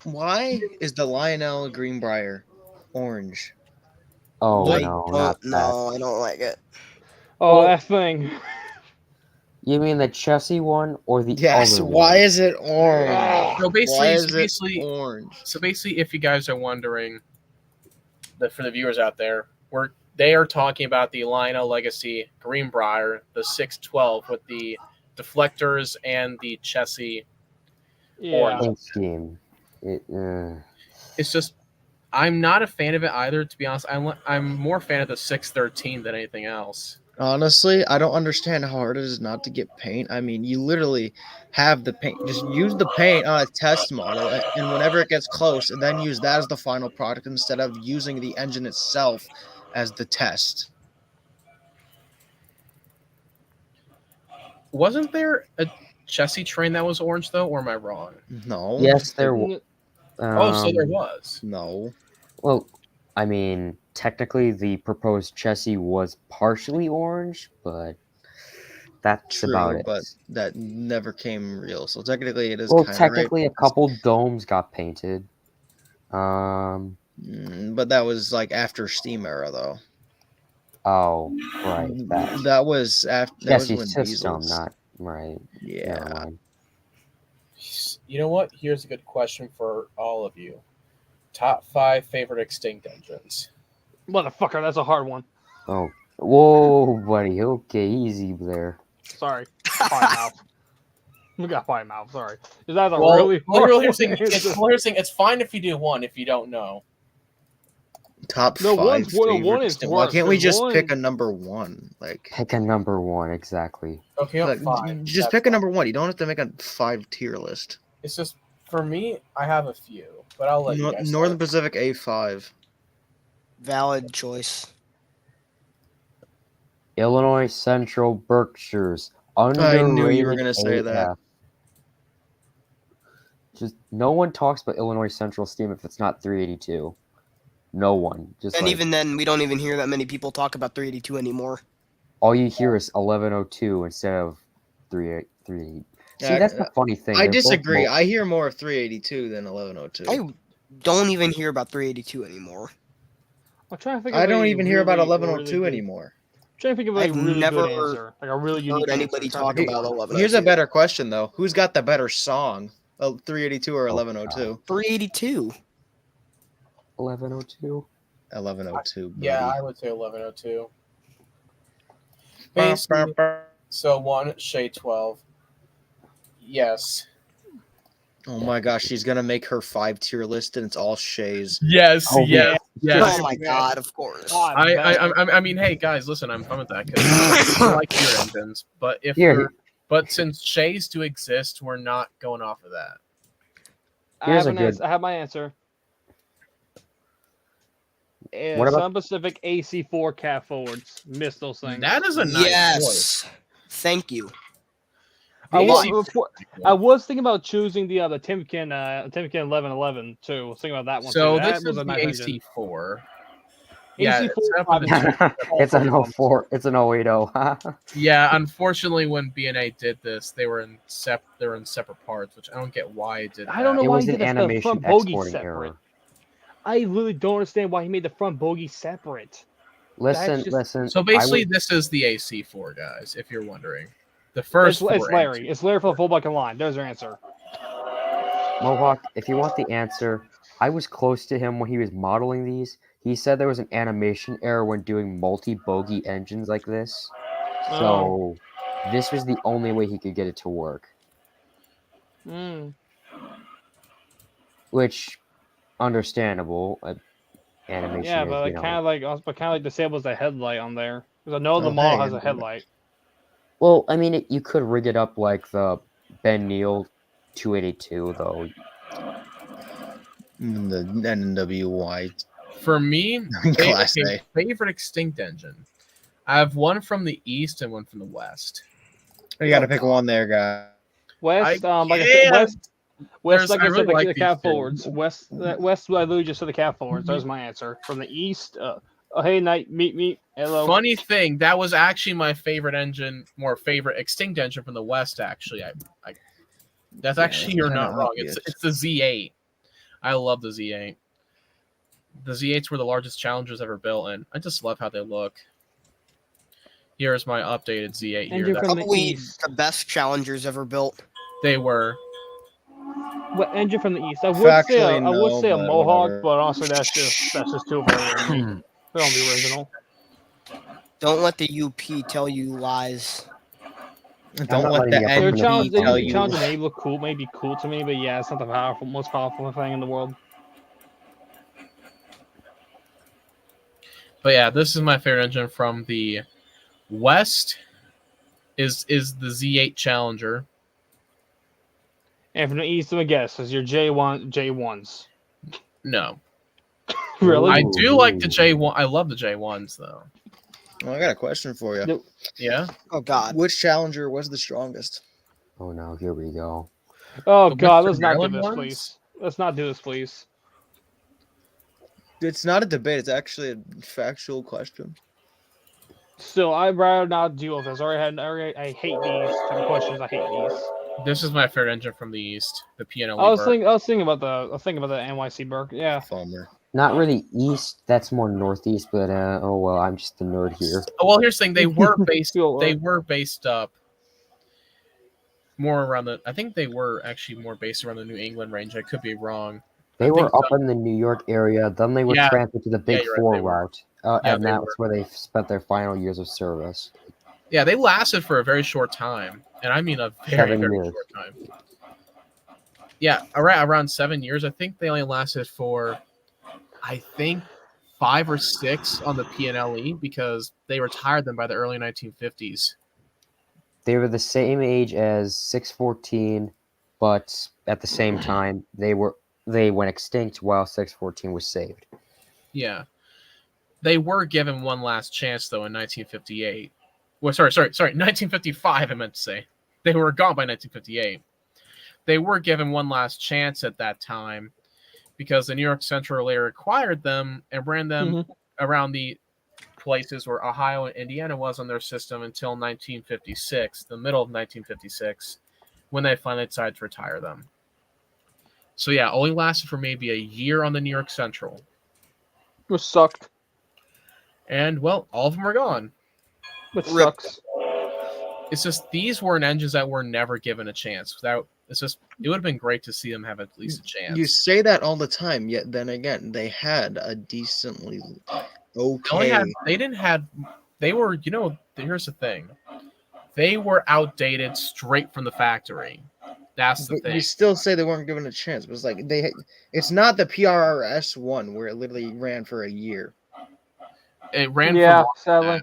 Speaker 4: Why is the Lionel Greenbrier orange?
Speaker 1: Oh
Speaker 5: I
Speaker 1: no,
Speaker 5: don't
Speaker 1: not that.
Speaker 5: know. I don't like it.
Speaker 6: Oh,
Speaker 1: Well-
Speaker 6: that thing.
Speaker 1: You mean the Chessie one or the
Speaker 4: Yes,
Speaker 1: other
Speaker 4: why
Speaker 1: one?
Speaker 4: is it orange?
Speaker 2: So basically,
Speaker 4: Why
Speaker 2: so
Speaker 4: is
Speaker 2: basically,
Speaker 4: it orange?
Speaker 2: So basically, if you guys are wondering, that for the viewers out there, they are talking about the Lionel Legacy Greenbrier, the 612 with the deflectors and the chassis.
Speaker 6: Yeah.
Speaker 1: Paint scheme.
Speaker 2: It's just, I'm not a fan of it either. To be honest, I'm more a fan of the 613 than anything else.
Speaker 4: Honestly, I don't understand how hard it is not to get paint. I mean, you literally have the paint. Just use the paint on a test model, and whenever it gets close, and then use that as the final product instead of using the engine itself as the test.
Speaker 2: Wasn't there a chassis train that was orange though, or am I wrong?
Speaker 4: No.
Speaker 1: Yes, there was.
Speaker 2: Oh, so there was.
Speaker 4: No.
Speaker 1: Well, I mean, technically, the proposed chassis was partially orange, but that's
Speaker 4: True,
Speaker 1: about it.
Speaker 4: but that never came real. So technically, it is.
Speaker 1: Well,
Speaker 4: kinda
Speaker 1: technically,
Speaker 4: right.
Speaker 1: a couple domes got painted.
Speaker 4: But that was like after Steam era, though.
Speaker 1: Oh, right. That
Speaker 4: That was after. That was
Speaker 1: chassis
Speaker 4: when
Speaker 1: system,
Speaker 4: diesels.
Speaker 1: not Right. Never
Speaker 4: Yeah.
Speaker 1: mind.
Speaker 2: You know what? Here's a good question for all of you. Top 5 favorite extinct engines.
Speaker 6: Motherfucker, that's a hard one.
Speaker 1: Oh. Whoa, buddy. Okay, easy there.
Speaker 6: Sorry. Potty mouth. We got potty mouth. Sorry. Is that a
Speaker 2: Well,
Speaker 6: really
Speaker 2: well,
Speaker 6: hard
Speaker 2: here's the
Speaker 6: one?
Speaker 2: thing, here's the thing, it's fine if you do one if you don't know.
Speaker 4: Top
Speaker 6: No,
Speaker 4: 5
Speaker 6: one's- one
Speaker 4: favorite
Speaker 6: is
Speaker 4: extinct- Why
Speaker 6: worse,
Speaker 4: can't we
Speaker 6: 'cause
Speaker 4: just
Speaker 6: one-
Speaker 4: pick a number 1? Like,
Speaker 1: Pick a number 1, exactly.
Speaker 2: Okay,
Speaker 4: like,
Speaker 2: fine.
Speaker 4: just
Speaker 2: That's
Speaker 4: pick a
Speaker 2: fine.
Speaker 4: number 1. You don't have to make a 5-tier list.
Speaker 2: It's just for me, I have a few, but I'll let you guys
Speaker 4: Northern
Speaker 2: start.
Speaker 4: Pacific A5.
Speaker 5: Valid choice.
Speaker 1: Illinois Central Berkshires.
Speaker 4: I knew you were
Speaker 1: Underrated
Speaker 4: gonna say that.
Speaker 1: AF. Just no one talks about Illinois Central Steam if it's not 382. No one. Just
Speaker 5: And
Speaker 1: like,
Speaker 5: even then, we don't even hear that many people talk about 382 anymore.
Speaker 1: all you hear is 1102 instead of 388. See,
Speaker 4: Yeah,
Speaker 1: that's the funny thing.
Speaker 4: I
Speaker 1: They're both
Speaker 4: disagree.
Speaker 1: mo-
Speaker 4: I hear more of 382 than 1102.
Speaker 5: I don't even hear about 382 anymore.
Speaker 6: I'm trying to think. Of
Speaker 4: I don't
Speaker 6: a
Speaker 4: even hear about
Speaker 6: really,
Speaker 4: 1102
Speaker 6: really good-
Speaker 4: anymore.
Speaker 6: I'm trying to think of a
Speaker 5: I've
Speaker 6: really
Speaker 5: never
Speaker 6: good answer, like a really
Speaker 5: Heard
Speaker 6: unique
Speaker 5: anybody
Speaker 6: answer.
Speaker 5: talk
Speaker 6: Trying to
Speaker 5: about
Speaker 6: think-
Speaker 5: 1102?
Speaker 4: Here's a better question though. Who's got the better song? 382 or 1102?
Speaker 5: 382.
Speaker 1: 1102.
Speaker 4: 1102. buddy.
Speaker 2: Yeah, I would say 1102. Basically, so 1, Shay 12. Yes.
Speaker 4: Oh my gosh, she's gonna make her 5-tier list and it's all Shays.
Speaker 2: Yes,
Speaker 1: Oh,
Speaker 2: yes, yes.
Speaker 5: Oh my god, of course.
Speaker 6: God,
Speaker 2: I mean, hey guys, listen, I'm fine with that because I like your engines, but if
Speaker 1: Here.
Speaker 2: we're, but since Shays do exist, we're not going off of that.
Speaker 1: Here's a good-
Speaker 6: I have my answer.
Speaker 1: What about-
Speaker 6: Sun Pacific AC4 cat forwards. Missed those things.
Speaker 2: That is a nice choice.
Speaker 5: Yes. Thank you.
Speaker 6: I
Speaker 2: AC
Speaker 6: was thinking about choosing the Timken 1111 too. I was thinking about that one.
Speaker 2: So
Speaker 6: too. That
Speaker 2: this is
Speaker 6: was a
Speaker 2: the
Speaker 6: nice engine.
Speaker 2: AC4. Yeah,
Speaker 6: AC4
Speaker 2: it's definitely the-
Speaker 1: It's an 04. It's an 080.
Speaker 2: yeah. Unfortunately, when B&A did this, they were in separate parts, which I don't get why it did.
Speaker 6: I don't know
Speaker 1: It
Speaker 6: why
Speaker 1: was
Speaker 6: he
Speaker 1: an
Speaker 6: did the
Speaker 1: animation
Speaker 6: front bogey
Speaker 1: exporting
Speaker 6: separate.
Speaker 1: error.
Speaker 6: I really don't understand why he made the front bogey separate.
Speaker 1: Listen,
Speaker 6: just-
Speaker 1: listen.
Speaker 2: So
Speaker 1: I
Speaker 2: basically,
Speaker 1: would-
Speaker 2: this is the AC4, guys. If you're wondering, the first.
Speaker 6: It's
Speaker 2: four
Speaker 6: Larry.
Speaker 2: engines.
Speaker 6: It's Larry for the full bucket line. There's your answer.
Speaker 1: Mohawk, if you want the answer, I was close to him when he was modeling these. He said there was an animation error when doing multi-bogey engines like this. So this was the only way he could get it to work.
Speaker 6: Mm.
Speaker 1: Which, understandable. Animation
Speaker 6: Yeah,
Speaker 1: is,
Speaker 6: but
Speaker 1: you
Speaker 6: it
Speaker 1: know.
Speaker 6: kind of like disables the headlight on there. Because I know the
Speaker 4: Oh,
Speaker 6: model
Speaker 4: hey,
Speaker 6: has a headlight.
Speaker 1: Well, I mean, you could rig it up like the Ben Neal 282, though.
Speaker 4: The NWY
Speaker 2: For me,
Speaker 4: Class
Speaker 2: okay,
Speaker 4: A.
Speaker 2: favorite extinct engine. I have one from the east and one from the west.
Speaker 4: You gotta pick one there, guy.
Speaker 6: West,
Speaker 2: I
Speaker 6: like I said,
Speaker 2: can't.
Speaker 6: West, like
Speaker 2: I
Speaker 6: I
Speaker 2: really
Speaker 6: said, the,
Speaker 2: like
Speaker 6: the
Speaker 2: these
Speaker 6: cat
Speaker 2: two.
Speaker 6: forwards. West, I literally just said the cat forwards. That was my answer. From the east, oh hey, night, meet me, hello.
Speaker 2: Funny thing, that was actually my favorite engine, more favorite extinct engine from the west. Actually, that's actually
Speaker 4: it's
Speaker 2: you're
Speaker 4: kinda
Speaker 2: not wrong.
Speaker 4: obvious.
Speaker 2: It's the Z8. I love the Z8. The Z8s were the largest Challengers ever built, and I just love how they look. Here's my updated Z8 here.
Speaker 6: Engine
Speaker 2: That's-
Speaker 6: from the
Speaker 5: Probably
Speaker 6: east.
Speaker 5: the best challengers ever built.
Speaker 2: They were.
Speaker 6: What engine from the east? I would
Speaker 4: Factually,
Speaker 6: say a
Speaker 4: no, but
Speaker 6: Mohawk,
Speaker 4: whatever.
Speaker 6: but honestly, that's just too very unique. They're on the original.
Speaker 5: Don't let the UP tell you lies.
Speaker 4: Don't
Speaker 1: not
Speaker 4: let
Speaker 1: letting
Speaker 4: the
Speaker 1: you up
Speaker 6: Their
Speaker 1: from the
Speaker 6: challenge,
Speaker 1: beat tell
Speaker 6: they
Speaker 1: you.
Speaker 6: challenge may look cool, may be cool to me, but yeah, it's not the most powerful thing in the world.
Speaker 2: But yeah, this is my favorite engine from the west. Is the Z8 Challenger.
Speaker 6: And from the east, let me guess, is your J1s.
Speaker 2: No,
Speaker 6: Really?
Speaker 2: I do like the
Speaker 1: Ooh.
Speaker 2: J1. I love the J1s though.
Speaker 4: Well, I got a question for you.
Speaker 6: Nope.
Speaker 2: Yeah.
Speaker 5: Oh God.
Speaker 4: Which challenger was the strongest?
Speaker 1: Oh no, here we go.
Speaker 6: Oh
Speaker 2: The
Speaker 6: God,
Speaker 2: Western
Speaker 6: let's not do
Speaker 2: Maryland
Speaker 6: this,
Speaker 2: ones?
Speaker 6: please. Let's not do this, please.
Speaker 4: It's not a debate. It's actually a factual question.
Speaker 6: Still, I'd rather not deal with this. I hate these type of questions. I hate these.
Speaker 2: This is my favorite engine from the east. The piano.
Speaker 6: I was thinking about the NYC Burke. Yeah.
Speaker 4: Fulmer.
Speaker 1: Not really east. That's more northeast. But oh well, I'm just the nerd here.
Speaker 2: Well, here's the thing. They were based.
Speaker 6: Feel,
Speaker 2: They were based up. more around the. I think they were actually more based around the New England range. I could be wrong.
Speaker 1: They
Speaker 2: I
Speaker 1: were
Speaker 2: think
Speaker 1: up
Speaker 2: so.
Speaker 1: in the New York area. Then they were
Speaker 2: Yeah.
Speaker 1: transferred to the Big
Speaker 2: you're right,
Speaker 1: Four
Speaker 2: they were.
Speaker 1: route,
Speaker 2: Yeah,
Speaker 1: and
Speaker 2: they
Speaker 1: that was where they spent their final years of service.
Speaker 2: Yeah, they lasted for a very short time, and I mean a very
Speaker 1: 7
Speaker 2: very
Speaker 1: years.
Speaker 2: short time. Yeah, around 7 years. I think they only lasted for, I think, 5 or 6 on the PNLE because they retired them by the early 1950s.
Speaker 1: They were the same age as 614, but at the same time they went extinct while 614 was saved.
Speaker 2: Yeah, they were given one last chance though in 1958. Well, sorry, 1955. I meant to say they were gone by 1958. They were given one last chance at that time because the New York Central later acquired them and ran them around the places where Ohio and Indiana was on their system until 1956, the middle of 1956, when they finally decided to retire them. So yeah, only lasted for maybe a year on the New York Central.
Speaker 6: Which sucked.
Speaker 2: And well, all of them are gone.
Speaker 6: Which
Speaker 5: Rip.
Speaker 6: sucks.
Speaker 2: It's just these weren't engines that were never given a chance. It would have been great to see them have at least a chance.
Speaker 4: You say that all the time, yet then again, they had a decently okay.
Speaker 2: They were, here's the thing. They were outdated straight from the factory. That's the
Speaker 4: But
Speaker 2: thing.
Speaker 4: you still say they weren't given a chance. But it's like it's not the PRRS one where it literally ran for a year.
Speaker 2: It ran
Speaker 6: Yeah,
Speaker 2: for
Speaker 6: sadly.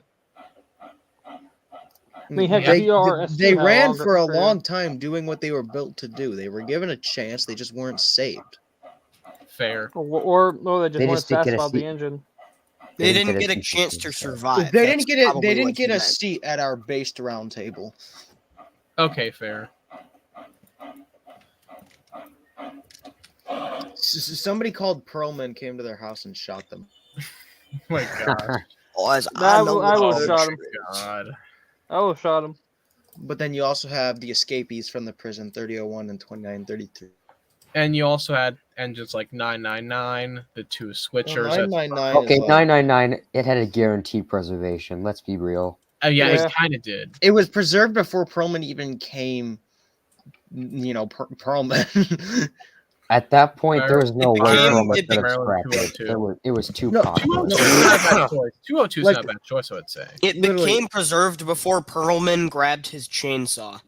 Speaker 6: I mean, heck,
Speaker 4: They
Speaker 6: PRRS
Speaker 4: they
Speaker 6: had a
Speaker 4: ran
Speaker 6: longer
Speaker 4: for a
Speaker 6: career.
Speaker 4: long time doing what they were built to do. They were given a chance. They just weren't saved.
Speaker 2: fair.
Speaker 6: Or they just
Speaker 1: They
Speaker 6: weren't
Speaker 1: just didn't get a
Speaker 6: satisfied with the
Speaker 1: seat.
Speaker 6: engine.
Speaker 5: They didn't get a
Speaker 1: seat
Speaker 5: chance to
Speaker 1: system.
Speaker 5: survive.
Speaker 4: They
Speaker 5: That's
Speaker 4: didn't get it.
Speaker 5: probably
Speaker 4: They didn't
Speaker 5: what
Speaker 4: get
Speaker 5: he
Speaker 4: a
Speaker 5: meant.
Speaker 4: seat at our based round table.
Speaker 2: Okay, fair.
Speaker 4: Somebody called Perlman, came to their house and shot them.
Speaker 2: Oh my god.
Speaker 5: Oh, as
Speaker 6: I
Speaker 5: I know
Speaker 6: will- I will
Speaker 5: what-
Speaker 6: shot him.
Speaker 2: God.
Speaker 6: Oh, shot him.
Speaker 4: But then you also have the escapees from the prison, 3001 and 2933.
Speaker 2: And you also had engines like 999, the two switchers.
Speaker 4: Well, 999
Speaker 1: Okay,
Speaker 4: is like-
Speaker 1: 999. It had a guaranteed preservation. Let's be real.
Speaker 2: Yeah,
Speaker 6: Yeah.
Speaker 2: it kind of did.
Speaker 4: It was preserved before Perlman even came. Perlman.
Speaker 1: At that point, there was no
Speaker 5: It
Speaker 1: way
Speaker 5: became-
Speaker 1: Roma
Speaker 5: it
Speaker 1: could have
Speaker 2: became-
Speaker 1: scrapped it.
Speaker 2: 202.
Speaker 1: It was too
Speaker 4: No,
Speaker 1: popular.
Speaker 2: 202 is not a bad choice. 202 is
Speaker 4: Like-
Speaker 2: not a bad choice, I would say.
Speaker 5: It
Speaker 4: Literally.
Speaker 5: became preserved before Perlman grabbed his chainsaw.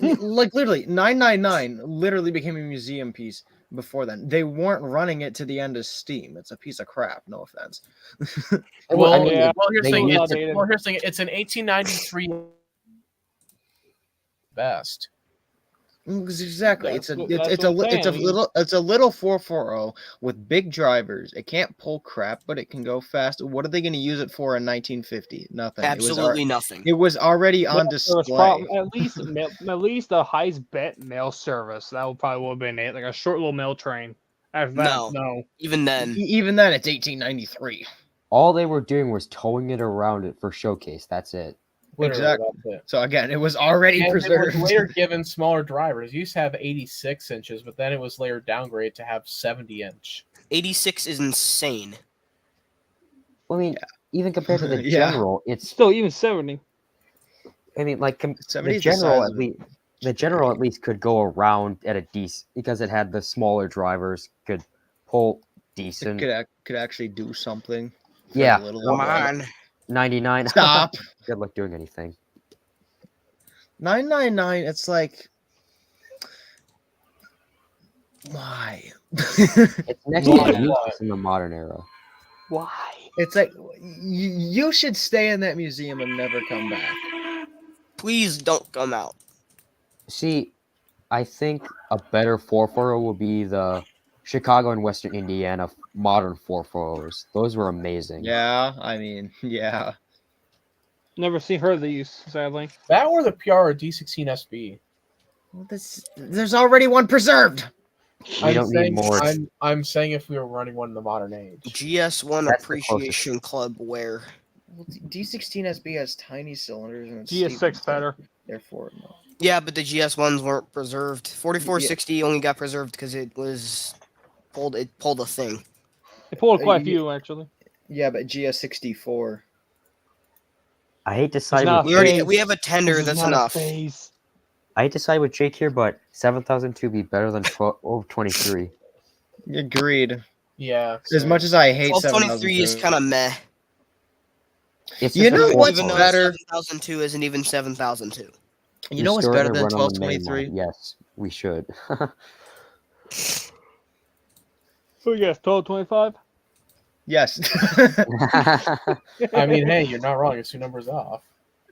Speaker 4: Like literally, 999 literally became a museum piece before then. They weren't running it to the end of Steam. It's a piece of crap. No offense.
Speaker 2: Well,
Speaker 1: I mean,
Speaker 6: yeah.
Speaker 2: here's the
Speaker 1: they
Speaker 2: thing.
Speaker 1: used
Speaker 2: It's,
Speaker 6: it-
Speaker 2: well, here's the thing. It's an 1893 best.
Speaker 4: Exactly.
Speaker 6: That's
Speaker 4: It's
Speaker 6: what
Speaker 4: a little 440 with big drivers. It can't pull crap, but it can go fast. What are they going to use it for in 1950? Nothing.
Speaker 5: Absolutely nothing.
Speaker 4: It was already on
Speaker 6: Mail service
Speaker 4: display.
Speaker 2: Oh,
Speaker 6: at least the highest bet mail service. That would probably would have been it. Like a short little mail train. After that,
Speaker 5: No.
Speaker 6: no.
Speaker 5: Even then,
Speaker 4: Even then, it's 1893.
Speaker 1: All they were doing was towing it around it for showcase. That's it.
Speaker 2: Literally,
Speaker 4: Exactly.
Speaker 2: that's it.
Speaker 4: So again, it was already
Speaker 2: And it
Speaker 4: preserved.
Speaker 2: was later given smaller drivers. It used to have 86 inches, but then it was later downgraded to have 70-inch.
Speaker 5: 86 is insane.
Speaker 1: I mean, even compared to the
Speaker 4: Yeah.
Speaker 1: general, it's.
Speaker 6: Still, even 70.
Speaker 1: I mean, like the
Speaker 4: 70 is the
Speaker 1: general
Speaker 4: size
Speaker 1: at
Speaker 4: of-
Speaker 1: least. The general at least could go around at a decent because it had the smaller drivers could pull
Speaker 4: It
Speaker 1: decent.
Speaker 4: could actually do something. for
Speaker 1: Yeah.
Speaker 4: a little
Speaker 5: Come
Speaker 4: while.
Speaker 5: on.
Speaker 1: 99.
Speaker 4: Stop.
Speaker 1: Good luck doing anything.
Speaker 4: 999. It's like, why?
Speaker 1: It's next
Speaker 2: Why?
Speaker 1: to useless in the modern era.
Speaker 6: Why?
Speaker 4: It's like you should stay in that museum and never come back.
Speaker 5: Please don't come out.
Speaker 1: See, I think a better 440 would be the Chicago and Western Indiana modern 440s. Those were amazing.
Speaker 4: Yeah, I mean, yeah.
Speaker 6: Never seen heard of these, sadly.
Speaker 2: That or the PR D16 SB.
Speaker 4: Well, there's already one preserved.
Speaker 1: We don't need more.
Speaker 2: I'm saying if we were running one in the modern age.
Speaker 5: GS1
Speaker 1: That's the
Speaker 5: Appreciation Club where
Speaker 4: Well, D16 SB has tiny cylinders and it's
Speaker 6: GS6
Speaker 4: stable,
Speaker 6: better.
Speaker 4: Therefore, no.
Speaker 5: yeah, but the GS1s weren't preserved. 4460 only got preserved because it pulled a thing.
Speaker 6: They pulled quite a
Speaker 4: you-
Speaker 6: few, actually.
Speaker 4: Yeah, but GS64.
Speaker 1: I hate to side
Speaker 6: not
Speaker 1: with
Speaker 6: a
Speaker 1: Chase.
Speaker 6: phase.
Speaker 5: We have a tender.
Speaker 6: This is
Speaker 5: That's
Speaker 6: not a
Speaker 5: enough.
Speaker 6: phase.
Speaker 1: I decide with Jake here, but 7002 would be better than 1223.
Speaker 4: Agreed.
Speaker 2: Yeah.
Speaker 4: As much as I hate
Speaker 5: 1223 is
Speaker 4: 7002.
Speaker 5: kind of meh.
Speaker 1: It's
Speaker 4: You
Speaker 1: just a
Speaker 4: know
Speaker 1: four
Speaker 4: what's
Speaker 5: Even though
Speaker 1: color.
Speaker 4: better?
Speaker 5: 7002 isn't even 7002.
Speaker 4: You know what's
Speaker 1: Restore
Speaker 4: better
Speaker 1: and
Speaker 4: than
Speaker 1: run on the main
Speaker 4: 1223?
Speaker 1: line. Yes, we should.
Speaker 6: Who yes, 1225?
Speaker 4: Yes.
Speaker 2: I mean, hey, you're not wrong. It's 2 numbers off.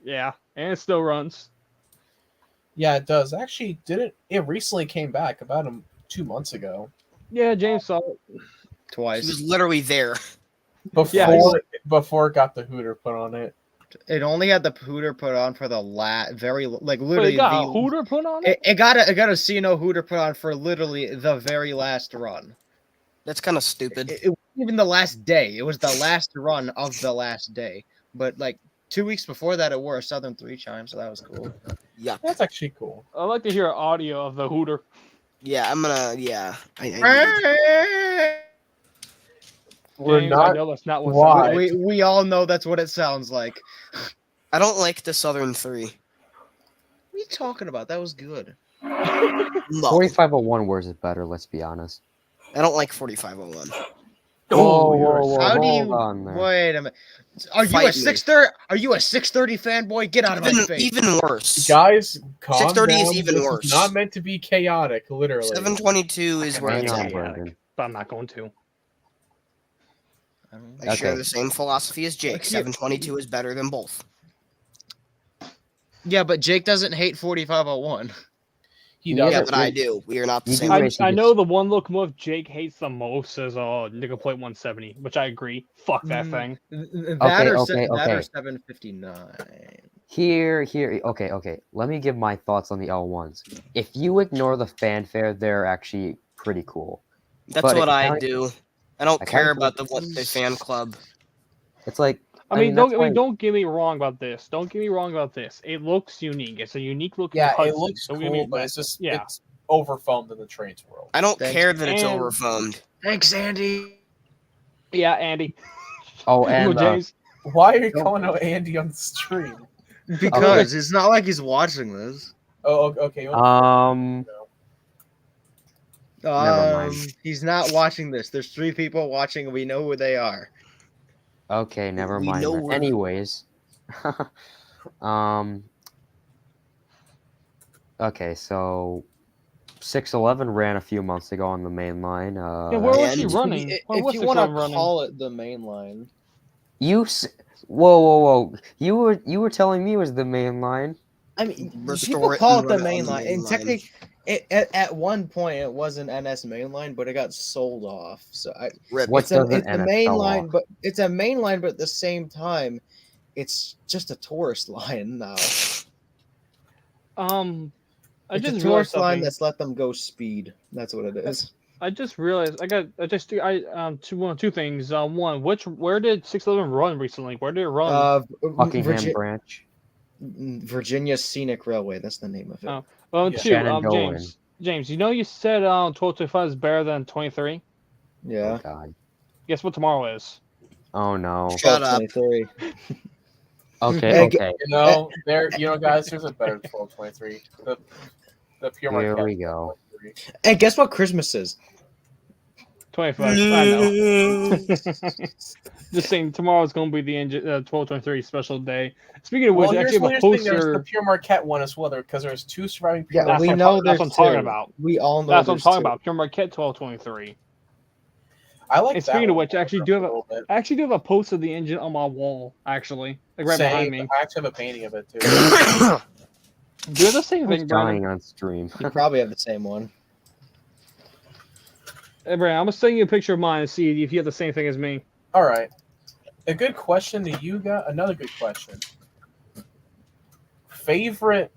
Speaker 6: Yeah, and it still runs.
Speaker 2: Yeah, it does. Actually, didn't it recently came back about 2 months ago?
Speaker 6: Yeah, James saw it.
Speaker 5: He
Speaker 4: Twice.
Speaker 5: was literally there.
Speaker 2: Before it got the hooter put on it.
Speaker 4: It only had the hooter put on for the
Speaker 6: Wait,
Speaker 4: literally
Speaker 6: it got a
Speaker 4: the
Speaker 6: hooter put on it?
Speaker 4: it got a C-No hooter put on for literally the very last run.
Speaker 5: That's kind of stupid.
Speaker 4: It wasn't even the last day. It was the last run of the last day. But like 2 weeks before that, it wore a Southern 3 chime, so that was cool.
Speaker 5: Yuck.
Speaker 2: That's actually cool.
Speaker 6: I'd like to hear audio of the hooter.
Speaker 5: Yeah, I'm gonna. Yeah. I
Speaker 2: We're
Speaker 6: James,
Speaker 2: not-
Speaker 6: I know that's not what
Speaker 2: Why?
Speaker 6: sounds like.
Speaker 4: We all know that's what it sounds like.
Speaker 5: don't like the Southern 3.
Speaker 4: What are you talking about? That was good.
Speaker 5: No.
Speaker 1: 4501 wears it better, let's be honest.
Speaker 5: I don't like 4501.
Speaker 4: How do you
Speaker 1: hold on there.
Speaker 4: wait a minute? Are you
Speaker 5: Fight
Speaker 4: a
Speaker 5: me.
Speaker 4: 630? Are you a 630 fanboy? Get out of my face.
Speaker 5: Even worse.
Speaker 2: Guys, calm
Speaker 5: 630 is
Speaker 2: down.
Speaker 5: even
Speaker 2: This
Speaker 5: worse.
Speaker 2: not meant to be chaotic, literally.
Speaker 5: 722 is where
Speaker 1: Hang
Speaker 5: it's
Speaker 1: on,
Speaker 5: at.
Speaker 1: Brandon.
Speaker 6: But I'm not going to.
Speaker 5: I share
Speaker 1: Okay.
Speaker 5: the same philosophy as Jake.
Speaker 4: Like, you-
Speaker 5: 722 is better than both.
Speaker 4: Yeah, but Jake doesn't hate 4501.
Speaker 2: He
Speaker 1: Yeah,
Speaker 2: does.
Speaker 5: Yeah,
Speaker 2: it.
Speaker 5: but I do. We are not the
Speaker 1: You
Speaker 5: same.
Speaker 1: do
Speaker 6: I,
Speaker 1: race
Speaker 6: I
Speaker 1: against-
Speaker 6: know the one locomotive Jake hates the most is Nickel Plate 170, which I agree. Fuck that
Speaker 4: Mm.
Speaker 6: thing.
Speaker 4: That or
Speaker 1: okay,
Speaker 4: that or
Speaker 1: okay.
Speaker 4: 759.
Speaker 1: Here. Okay. Let me give my thoughts on the L1s. If you ignore the fanfare, they're actually pretty cool.
Speaker 5: That's
Speaker 1: but
Speaker 5: what
Speaker 1: it
Speaker 5: I
Speaker 1: kinda-
Speaker 5: do. I don't
Speaker 1: I kinda
Speaker 5: care
Speaker 1: feel
Speaker 5: about
Speaker 1: like
Speaker 5: the fan club.
Speaker 1: It's like
Speaker 6: I mean,
Speaker 1: that's why-
Speaker 6: don't get me wrong about this. Don't get me wrong about this. It looks unique. It's a unique looking
Speaker 2: Yeah,
Speaker 6: Hudson.
Speaker 2: it looks
Speaker 6: Don't get me
Speaker 2: cool, but
Speaker 6: wrong.
Speaker 2: it's just
Speaker 6: Yeah.
Speaker 2: it's overfoamed in the trades world.
Speaker 5: I don't
Speaker 4: Thanks.
Speaker 5: care that it's
Speaker 6: And-
Speaker 5: overfoamed.
Speaker 4: Thanks, Andy.
Speaker 6: Yeah, Andy.
Speaker 1: Oh,
Speaker 6: Well,
Speaker 1: and
Speaker 6: James.
Speaker 2: Why are you
Speaker 1: Don't-
Speaker 2: calling out Andy on the stream?
Speaker 4: Because it's not like he's watching this.
Speaker 2: Oh, okay. you want-
Speaker 1: Never mind.
Speaker 4: He's not watching this. There's 3 people watching, and we know who they are.
Speaker 1: okay, never
Speaker 5: We
Speaker 1: mind.
Speaker 5: know
Speaker 1: then.
Speaker 5: we're-
Speaker 1: Anyways, okay, so 611 ran a few months ago on the main line.
Speaker 6: Yeah, where was she
Speaker 5: And-
Speaker 6: running? Where was
Speaker 4: If you
Speaker 6: the
Speaker 4: want
Speaker 6: club
Speaker 4: to
Speaker 6: running?
Speaker 4: call it the main line,
Speaker 1: Whoa! You were telling me it was the main line.
Speaker 4: I mean,
Speaker 5: Restore
Speaker 4: people
Speaker 5: it
Speaker 4: call
Speaker 5: and
Speaker 4: it the
Speaker 5: run it on
Speaker 4: main
Speaker 5: the
Speaker 4: line.
Speaker 5: main
Speaker 4: And
Speaker 5: line.
Speaker 4: technically, at one point, it was an NS main line, but it got sold off. So
Speaker 5: Rip.
Speaker 1: What
Speaker 4: it's a
Speaker 1: doesn't NS
Speaker 4: main
Speaker 1: sell
Speaker 4: line,
Speaker 1: off?
Speaker 4: but it's a main line, but at the same time, it's just a tourist line now.
Speaker 6: I
Speaker 4: It's
Speaker 6: just
Speaker 4: a
Speaker 6: realized
Speaker 4: tourist line
Speaker 6: something.
Speaker 4: that's let them go speed. That's what it is.
Speaker 6: I just realized two things. One, where did 611 run recently? Where did it run?
Speaker 1: Buckingham Branch.
Speaker 4: Virginia Scenic Railway. That's the name of it.
Speaker 6: Oh.
Speaker 2: yeah.
Speaker 6: Two,
Speaker 1: Shenandoah.
Speaker 6: James, you know you said 1225 is better than 23.
Speaker 4: Yeah.
Speaker 1: Oh God.
Speaker 6: Guess what tomorrow is?
Speaker 1: Oh no.
Speaker 5: Shut up.
Speaker 4: 1223.
Speaker 1: Okay.
Speaker 4: Hey,
Speaker 1: Okay.
Speaker 2: Guys, there's a better 1223. The pure
Speaker 1: Here
Speaker 2: market.
Speaker 1: we go.
Speaker 4: Hey, guess what Christmas is?
Speaker 6: 25. I know. Just saying, tomorrow's going to be the 1223 special day. Speaking of which,
Speaker 2: Well,
Speaker 6: I
Speaker 2: here's
Speaker 6: actually have a
Speaker 2: the thing, there's the
Speaker 6: poster.
Speaker 2: pure Marquette one as well, because there's 2 surviving pure
Speaker 4: Yeah,
Speaker 6: That's
Speaker 4: we
Speaker 6: what I'm
Speaker 4: know
Speaker 6: talking- that's
Speaker 4: there's
Speaker 6: what I'm talking
Speaker 4: two.
Speaker 6: about.
Speaker 4: We all know
Speaker 6: That's what I'm
Speaker 4: there's
Speaker 6: talking
Speaker 4: two.
Speaker 6: about. Pure Marquette 1223.
Speaker 2: I like
Speaker 6: And
Speaker 2: that
Speaker 6: speaking of
Speaker 2: one
Speaker 6: which, I actually
Speaker 2: better
Speaker 6: do have
Speaker 2: a little bit.
Speaker 6: I actually do have a poster of the engine on my wall, actually. Like right behind me.
Speaker 2: I actually have a painting of it too.
Speaker 6: Do you have the same
Speaker 1: Who's
Speaker 6: thing, Brandon?
Speaker 1: dying on stream?
Speaker 4: You probably have the same one.
Speaker 6: Hey, Brandon, I'm going to send you a picture of mine and see if you have the same thing as me.
Speaker 2: All right. A good question to you guys. Another good question. Favorite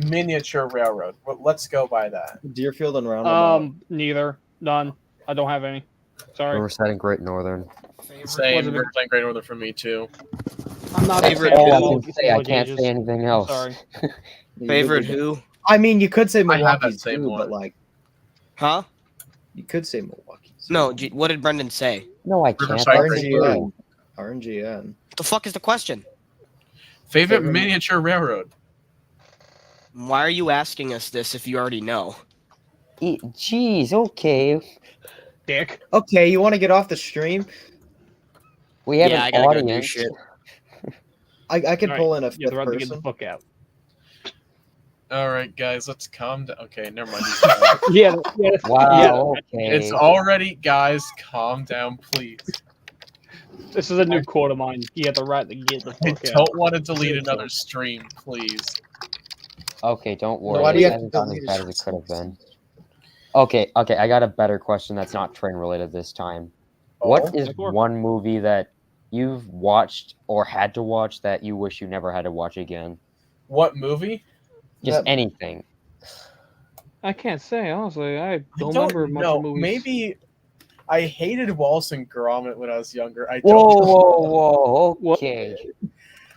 Speaker 2: miniature railroad? Well, let's go by that.
Speaker 4: Deerfield and Roundabout.
Speaker 6: Neither. None. I don't have any. Sorry.
Speaker 1: Riverside and Great Northern.
Speaker 2: Same.
Speaker 6: Was it-
Speaker 2: Riverside Great Northern for me too.
Speaker 6: I'm not
Speaker 5: Favorite
Speaker 6: a fan
Speaker 1: All I
Speaker 6: of
Speaker 5: who?
Speaker 1: can say, I
Speaker 6: yellow
Speaker 1: can't
Speaker 6: gauges.
Speaker 1: say anything else.
Speaker 6: Sorry.
Speaker 5: Favorite who?
Speaker 4: I mean, you could say
Speaker 2: I have
Speaker 4: Milwaukee
Speaker 2: that same
Speaker 4: too,
Speaker 2: one.
Speaker 4: but like
Speaker 5: Huh?
Speaker 4: you could say Milwaukee. too.
Speaker 5: No. What did Brendan say?
Speaker 1: No, I can't.
Speaker 2: Riverside
Speaker 1: That's
Speaker 2: Great
Speaker 1: true.
Speaker 4: RNGN. RNGN.
Speaker 5: What the fuck is the question?
Speaker 2: Favorite
Speaker 4: Favorite-
Speaker 2: miniature railroad?
Speaker 5: Why are you asking us this if you already know?
Speaker 1: Jeez, okay.
Speaker 6: Dick.
Speaker 4: Okay, you want to get off the stream?
Speaker 1: We have
Speaker 5: Yeah,
Speaker 1: an
Speaker 5: I gotta go do
Speaker 1: audience.
Speaker 5: shit.
Speaker 4: I could
Speaker 6: All
Speaker 4: pull
Speaker 6: right,
Speaker 4: in a
Speaker 6: you have
Speaker 4: fifth
Speaker 6: the right to get the
Speaker 4: person.
Speaker 6: fuck out.
Speaker 2: All right, guys, let's calm down. Okay, never mind.
Speaker 6: Yeah.
Speaker 1: Wow, okay.
Speaker 2: It's already, guys, calm down, please.
Speaker 6: This is a new quote of mine. You have the right to get the
Speaker 2: I
Speaker 6: fuck out.
Speaker 2: don't want to delete
Speaker 4: Good
Speaker 2: another
Speaker 4: job.
Speaker 2: stream, please.
Speaker 1: Okay, don't
Speaker 4: No,
Speaker 1: worry.
Speaker 4: why do
Speaker 1: It
Speaker 4: you have
Speaker 1: hasn't
Speaker 4: to
Speaker 1: gotten as
Speaker 4: delete
Speaker 1: bad
Speaker 4: it?
Speaker 1: as it could have been. Okay, I got a better question that's not train related this time. What is
Speaker 6: Sure.
Speaker 1: one movie that you've watched or had to watch that you wish you never had to watch again?
Speaker 2: What movie?
Speaker 1: Just
Speaker 4: That-
Speaker 1: anything.
Speaker 6: I can't say honestly. I
Speaker 2: I
Speaker 6: don't
Speaker 2: don't
Speaker 6: remember much
Speaker 2: know.
Speaker 6: of movies.
Speaker 2: Maybe I hated Wallace and Gromit when I was younger. I
Speaker 1: Whoa,
Speaker 2: don't.
Speaker 1: whoa,
Speaker 6: What?
Speaker 1: okay.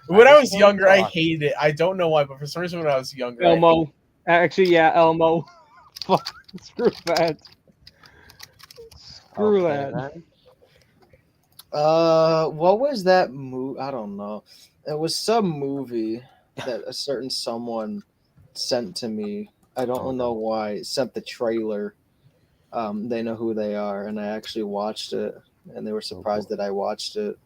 Speaker 2: When I
Speaker 1: just
Speaker 2: was
Speaker 1: wanna
Speaker 2: younger, I
Speaker 1: talk.
Speaker 2: hated it. I don't know why, but for some reason, when I was younger, I
Speaker 6: Elmo. Actually, yeah, Elmo. Fuck. Screw that. Screw
Speaker 1: Okay,
Speaker 6: that.
Speaker 1: then.
Speaker 4: What was that movie? I don't know. It was some movie that a certain someone sent to me. I don't
Speaker 1: Oh,
Speaker 4: know why. Sent the trailer. They know who they are, and I actually watched it, and they were surprised that I watched it.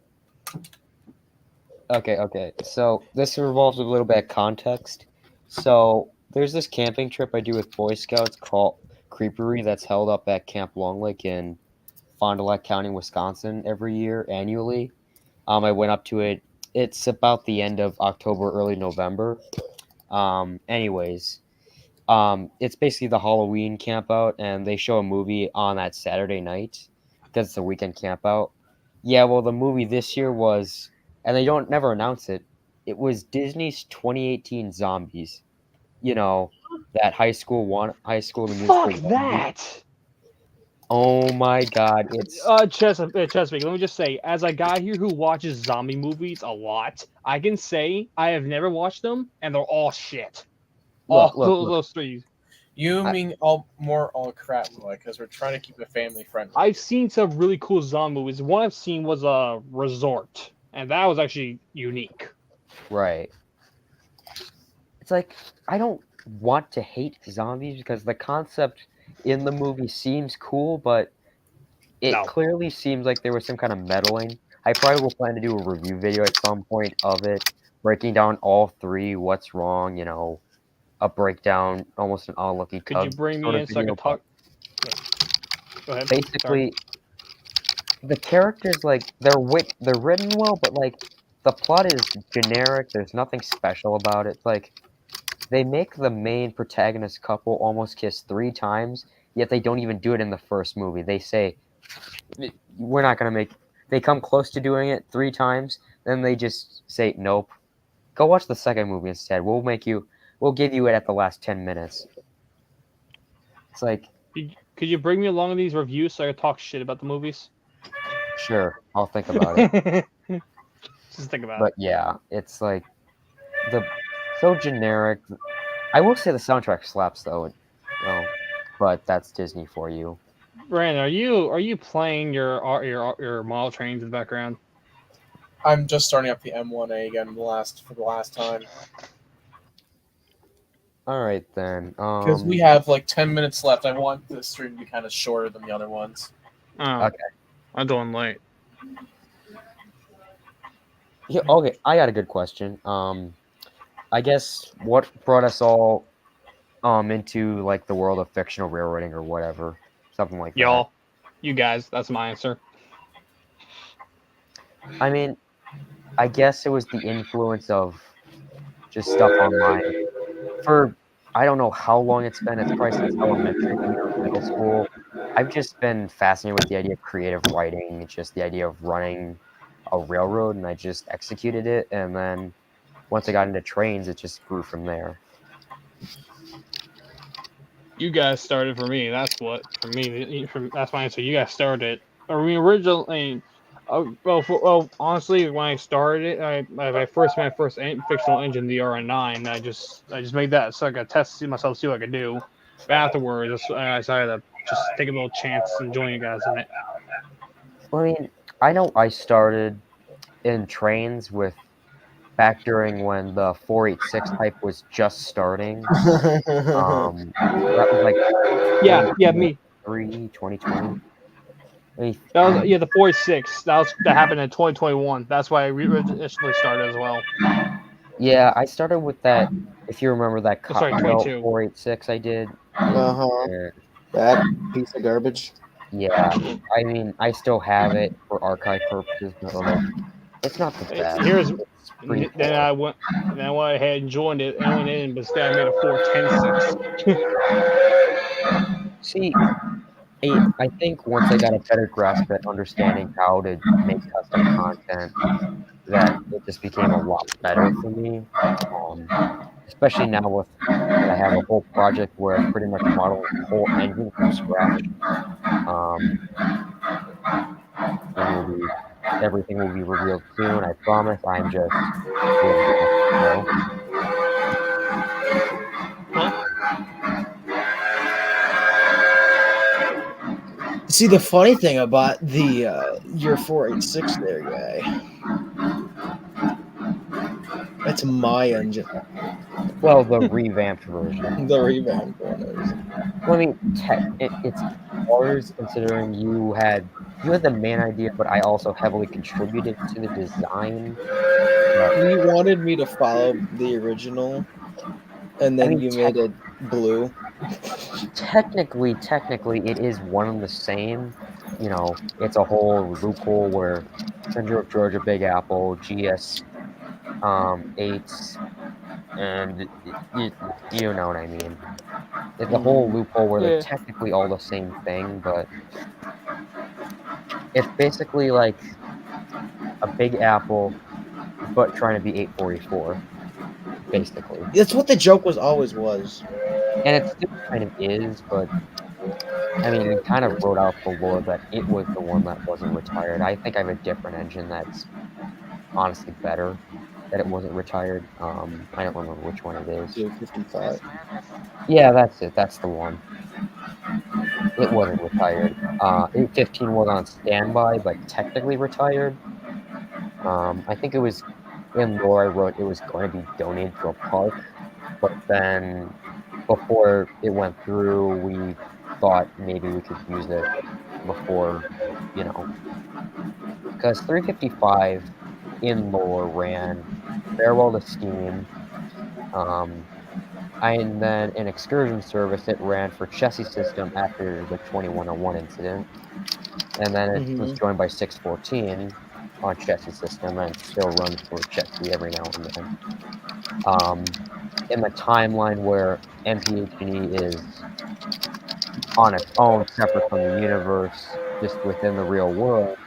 Speaker 1: Okay. So this revolves with a little bit of context. So there's this camping trip I do with Boy Scouts called Creepery that's held up at Camp Long Lake in Fond du Lac County, Wisconsin every year annually. I went up to it. It's about the end of October, early November. Anyways, it's basically the Halloween camp out, and they show a movie on that Saturday night because it's a weekend camp out. Yeah, well, the movie this year was, and they don't never announce it. It was Disney's 2018 Zombies. You know, that high school the musical.
Speaker 6: Fuck
Speaker 1: one.
Speaker 6: that.
Speaker 1: Oh my God, it's
Speaker 6: Chesapeake, let me just say, as a guy here who watches zombie movies a lot, I can say I have never watched them, and they're all shit.
Speaker 1: look,
Speaker 6: all
Speaker 1: look, look.
Speaker 6: those three.
Speaker 2: You
Speaker 1: I-
Speaker 2: mean all crap, because we're trying to keep it family friendly.
Speaker 6: I've seen some really cool zombie movies. One I've seen was a Resort, and that was actually unique.
Speaker 1: Right. It's like I don't want to hate zombies because the concept in the movie seems cool, but it
Speaker 6: No.
Speaker 1: clearly seems like there was some kind of meddling. I probably will plan to do a review video at some point of it, breaking down all three, what's wrong, a breakdown, almost an all lucky
Speaker 6: Could you bring me in so I could talk? Go ahead.
Speaker 1: Basically, the characters they're written well, but the plot is generic. There's nothing special about it. It's like they make the main protagonist couple almost kiss 3 times, yet they don't even do it in the first movie. They say we're not gonna make. They come close to doing it 3 times, then they just say nope. Go watch the second movie instead. We'll give you it at the last 10 minutes. It's like,
Speaker 6: Could you bring me along in these reviews so I could talk shit about the movies?
Speaker 1: sure, I'll think about it.
Speaker 6: Just think about
Speaker 1: But yeah, it's like so generic. I will say the soundtrack slaps though. But that's Disney for you.
Speaker 6: it. Brandon, are you playing your model trains in the background?
Speaker 2: I'm just starting up the M1A again for the last time
Speaker 1: All right then.
Speaker 2: because we have like 10 minutes left. I want the stream to be kind of shorter than the other ones.
Speaker 6: Oh,
Speaker 1: Okay.
Speaker 6: I'm doing late.
Speaker 1: Yeah, okay, I got a good question. I guess what brought us all into like the world of fictional railroading or whatever, something like
Speaker 6: Y'all, you guys, that's my answer.
Speaker 1: that. I mean, I guess it was the influence of just stuff online. For I don't know how long it's been. It's probably since elementary or middle school. I've just been fascinated with the idea of creative writing. It's just the idea of running a railroad, and I just executed it. And then once I got into trains, it just grew from there.
Speaker 6: You guys started for me. That's what for me. That's my answer. You guys started. I mean, originally, honestly, when I started it, I first made my first fictional engine, the RN9. I just made that so I could test myself, see what I could do. But afterwards, I decided to just take a little chance and join you guys in it.
Speaker 1: I mean, I know I started in trains with back during when the 486 hype was just starting. That was like
Speaker 6: Yeah, me.
Speaker 1: 2020.
Speaker 6: That was the 46. That happened in 2021. That's why I initially started as well.
Speaker 1: Yeah, I started with that. If you remember that
Speaker 6: Oh, sorry,
Speaker 1: Cotton Belt
Speaker 6: 22.
Speaker 1: 486 I did.
Speaker 7: Uh-huh.
Speaker 1: Uh,
Speaker 7: That piece of garbage.
Speaker 1: yeah, I mean, I still have it for archive purposes, but like, it's not the best.
Speaker 6: Here's
Speaker 1: It's pretty
Speaker 6: then
Speaker 1: poor.
Speaker 6: I went ahead and joined it and went in, but instead I made a 410.6.
Speaker 1: See, I think once I got a better grasp at understanding how to make custom content, that it just became a lot better for me. Especially now with that I have a whole project where I'm pretty much modeling the whole engine from scratch. And everything will be revealed soon. I promise. I'm just waiting for that to know.
Speaker 4: See, the funny thing about the your 486 there, guy, that's my engine.
Speaker 1: Well, the revamped version.
Speaker 4: The revamped one is.
Speaker 1: Well, I mean, it's ours considering you had the main idea, but I also heavily contributed to the design.
Speaker 4: You wanted me to follow the original, and then
Speaker 1: mean,
Speaker 4: you made it blue.
Speaker 1: Technically, it is one and the same. You know, it's a whole loophole where Center of Georgia, Big Apple, GS 8s, and you know what I mean. It's a whole loophole where they're
Speaker 6: Yeah.
Speaker 1: technically all the same thing, but it's basically like a Big Apple, but trying to be 844, basically.
Speaker 4: That's what the joke always was.
Speaker 1: And it still kind of is, but I mean, we kind of wrote out the lore that it was the one that wasn't retired. I think I have a different engine that's honestly better that it wasn't retired. I don't remember which one it is.
Speaker 4: 255.
Speaker 1: Yeah, that's it. That's the one. It wasn't retired. 815 was on standby, but technically retired. I think it was in lore I wrote it was going to be donated to a park, but then before it went through, we thought maybe we could use it before, you know, because 355 in lore ran Farewell to Steam, and then in Excursion Service it ran for Chessie System after the 2101 incident, and then it was joined by 614 on Chessie System and still runs for Chessie every now and then. In the timeline where MPH&E is on its own, separate from the universe, just within the real world,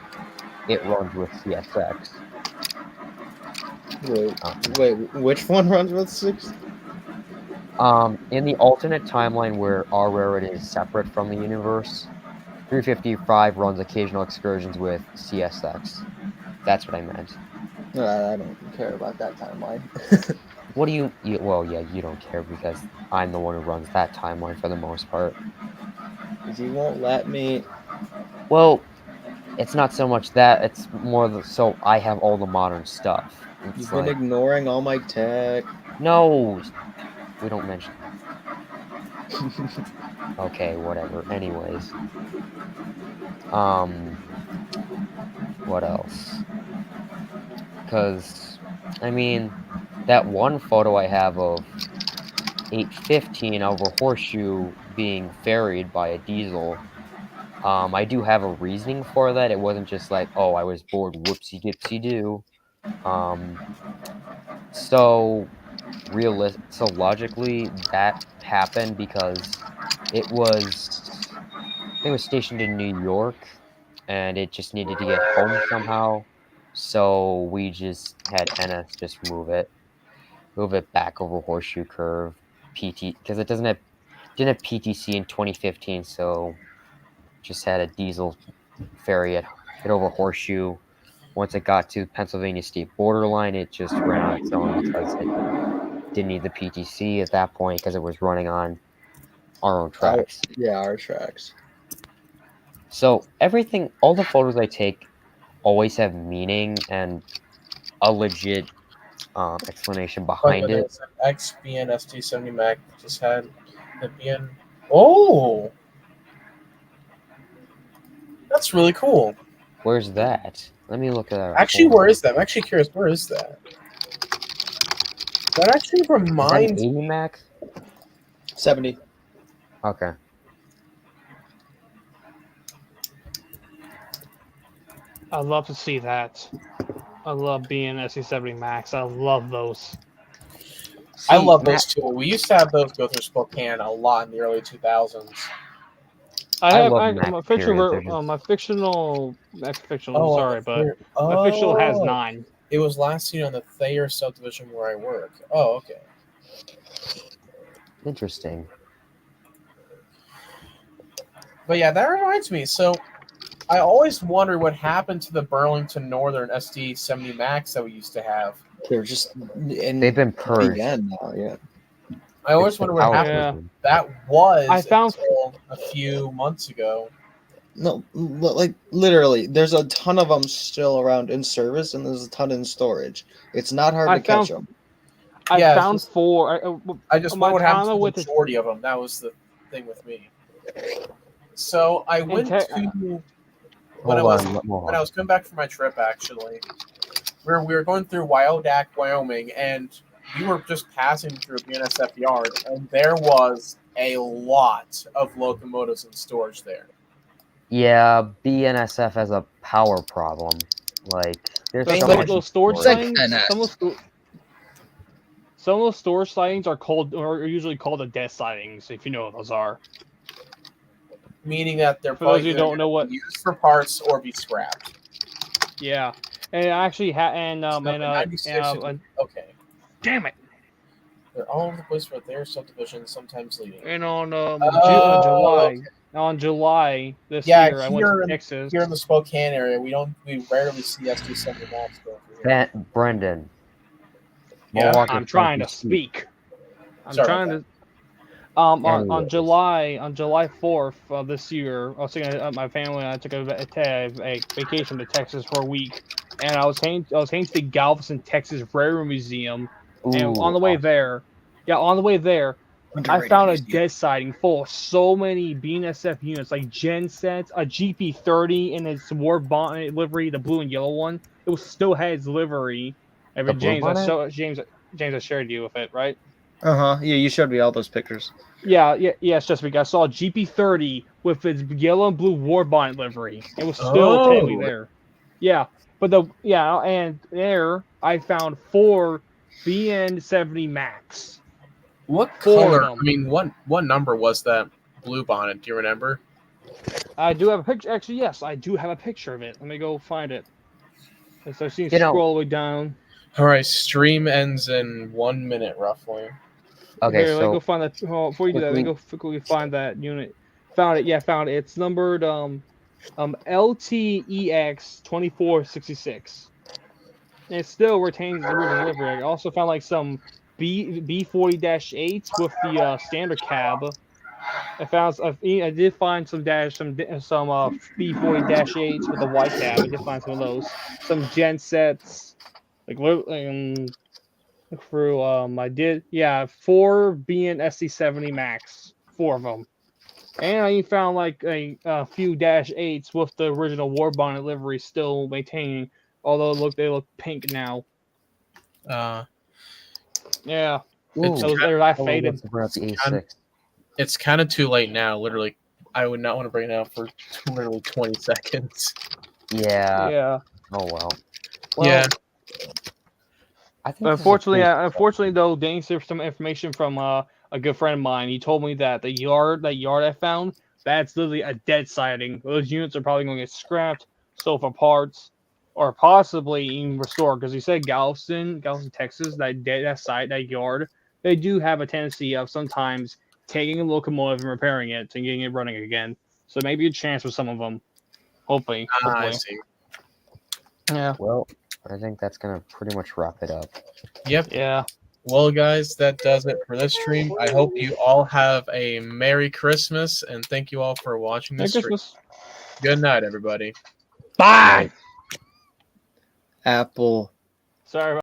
Speaker 1: it runs with CSX.
Speaker 4: Wait, which one runs with 6?
Speaker 1: In the alternate timeline where our railroad is separate from the universe, 355 runs occasional excursions with CSX. That's what I meant.
Speaker 4: I don't care about that timeline.
Speaker 1: What do you well, yeah, you don't care because I'm the one who runs that timeline for the most part.
Speaker 4: You won't let me.
Speaker 1: Well, it's not so much that, it's more so I have all the modern stuff.
Speaker 4: You've been ignoring all my tech.
Speaker 1: No, we don't mention. Okay, whatever. Anyways, what else? Because, I mean, that one photo I have of 815 over Horseshoe being ferried by a diesel, I do have a reasoning for that. It wasn't just like, oh, I was bored, whoopsie dipsy do. So logically, that happened because it was stationed in New York, and it just needed to get home somehow. So we just had NS just move it back over Horseshoe Curve, PT, because it didn't have PTC in 2015, so just had a diesel ferry it over Horseshoe. Once it got to Pennsylvania state borderline, it just ran on its own because it didn't need the PTC at that point because it was running on our own tracks.
Speaker 4: Our tracks.
Speaker 1: So all the photos I take always have meaning and a legit explanation behind it.
Speaker 2: It's an XBN ST70 Mac just had the BN. Oh, that's really cool.
Speaker 1: Where's that? Let me look at that.
Speaker 2: Actually, where is that? I'm actually curious. Where is that? That actually
Speaker 1: Is that an
Speaker 2: reminds
Speaker 1: 80 Mac?
Speaker 4: 70.
Speaker 1: Okay.
Speaker 6: I'd love to see that. I love being SC70 Max. I love those.
Speaker 2: I
Speaker 1: See,
Speaker 2: love
Speaker 1: Mac-
Speaker 2: those too. We used to have those go through Spokane a lot in the early 2000s.
Speaker 1: I love Mac,
Speaker 6: my
Speaker 1: period.
Speaker 6: fictional, not fictional.
Speaker 2: Oh,
Speaker 6: sorry,
Speaker 2: on the
Speaker 6: but
Speaker 2: Thayer-
Speaker 6: my fictional has
Speaker 2: Oh,
Speaker 6: 9.
Speaker 2: It was last seen on the Thayer subdivision where I work. Oh, okay.
Speaker 1: Interesting.
Speaker 2: But yeah, that reminds me. So I always wonder what happened to the Burlington Northern SD70 Max that we used to have.
Speaker 7: They're just in
Speaker 1: They've been purged.
Speaker 7: BN now, yeah.
Speaker 2: I always
Speaker 1: It's the
Speaker 2: wonder what
Speaker 1: power
Speaker 2: happened.
Speaker 6: Yeah.
Speaker 1: version.
Speaker 2: That was
Speaker 6: I found-
Speaker 2: until a few months ago.
Speaker 4: No, like literally, there's a ton of them still around in service, and there's a ton in storage. It's not hard
Speaker 6: I
Speaker 4: to catch
Speaker 6: found-
Speaker 4: them.
Speaker 6: I
Speaker 2: Yeah, it's
Speaker 6: found
Speaker 2: just-
Speaker 6: 4.
Speaker 2: I just
Speaker 6: My
Speaker 2: wonder what happened
Speaker 6: timer
Speaker 2: to the
Speaker 6: with the-
Speaker 2: majority of them. That was the thing with me. So I went
Speaker 6: te-
Speaker 2: to when I
Speaker 1: Hold
Speaker 2: was
Speaker 1: on, hold
Speaker 2: when I
Speaker 1: on.
Speaker 2: was coming back from my trip, actually, where we were going through Wyodak, Wyoming, and we were just passing through a BNSF yard, and there was a lot of locomotives in storage there.
Speaker 1: Yeah, BNSF has a power problem. Like, there's
Speaker 4: But
Speaker 1: so
Speaker 4: like
Speaker 1: much
Speaker 6: those storage
Speaker 4: It's like
Speaker 6: sightings,
Speaker 4: NS.
Speaker 6: some of those storage sightings are usually called the death sightings, if you know what those are.
Speaker 2: Meaning that they're
Speaker 6: For those
Speaker 2: probably
Speaker 6: who don't know what,
Speaker 2: used for parts or be scrapped.
Speaker 6: yeah, and actually
Speaker 2: Okay.
Speaker 6: damn it,
Speaker 2: They're all over the place for their subdivision, sometimes leading.
Speaker 6: and on
Speaker 2: Oh,
Speaker 6: July. On July this
Speaker 2: Yeah,
Speaker 6: year, I went
Speaker 2: here
Speaker 6: to
Speaker 2: in-
Speaker 6: Texas.
Speaker 2: Here in the Spokane area, we rarely see SD70 Max go through here.
Speaker 1: Brendan.
Speaker 2: Yeah?
Speaker 1: Milwaukee
Speaker 6: I'm trying to
Speaker 1: County
Speaker 6: speak. I'm
Speaker 2: Sorry
Speaker 6: trying
Speaker 2: about
Speaker 6: to. On
Speaker 1: Anyways.
Speaker 6: July 4th of this year, I was thinking my family and I took a vacation to Texas for a week, and I was heading to the Galveston, Texas Railroad Museum, and
Speaker 1: Ooh,
Speaker 6: on the way there, I found a
Speaker 4: Underrated.
Speaker 6: dead sighting full of so many BNSF units, like Gensets, a GP30 in its war bonnet livery, the blue and yellow one. It was still had its livery.
Speaker 1: The blue
Speaker 6: James,
Speaker 1: bonnet?
Speaker 6: James, I shared you with it, right?
Speaker 4: Yeah, you showed me all those pictures.
Speaker 6: It's just because I saw a GP30 with its yellow and blue war bonnet livery. It was still
Speaker 2: Oh.
Speaker 6: technically there. Yeah, and there I found 4 BN70 Max.
Speaker 2: What
Speaker 6: 4
Speaker 2: color?
Speaker 6: of them.
Speaker 2: I mean, what number was that blue bonnet? Do you remember?
Speaker 6: I do have a picture. Actually, yes, I do have a picture of it. Let me go find it. So I see
Speaker 1: You know-
Speaker 6: scroll all the way down.
Speaker 2: All right, stream ends in 1 minute roughly.
Speaker 1: Okay,
Speaker 6: Here, let me
Speaker 1: so
Speaker 6: go find that. Before you do that, let me go quickly find that unit. Found it. Yeah, found it. It's numbered LTEX 2466. And it still retains the original livery. I also found like some B40-8s with the standard cab. I did find some B40-8s with the white cab. I did find some of those. Some Gensets, through I did 4 BN SD70 Max, 4 of them, and I even found like a few -8s with the original war bonnet livery still maintaining, although they look pink now. Yeah,
Speaker 2: It's
Speaker 6: I faded.
Speaker 1: About the A6.
Speaker 2: It's kind of too late now. Literally, I would not want to bring it out for literally 20 seconds.
Speaker 1: Yeah.
Speaker 6: Yeah.
Speaker 1: Oh well.
Speaker 2: Yeah.
Speaker 1: I think.
Speaker 6: Unfortunately, though, Danny received some information from a good friend of mine. He told me that that yard I found, that's literally a dead sighting. Those units are probably going to get scrapped, sold for parts, or possibly even restored. Because he said Galveston, Texas, that yard, they do have a tendency of sometimes taking a locomotive and repairing it and getting it running again. So maybe a chance with some of them. Hopefully.
Speaker 2: I see.
Speaker 6: Yeah.
Speaker 1: Well, I think that's gonna pretty much wrap it up.
Speaker 2: Yep.
Speaker 6: Yeah.
Speaker 2: Well, guys, that does it for this stream. I hope you all have a Merry Christmas, and thank you all for watching
Speaker 6: Merry
Speaker 2: this stream.
Speaker 6: Christmas.
Speaker 2: Good night, everybody.
Speaker 6: Bye.
Speaker 4: Apple.
Speaker 6: Sorry about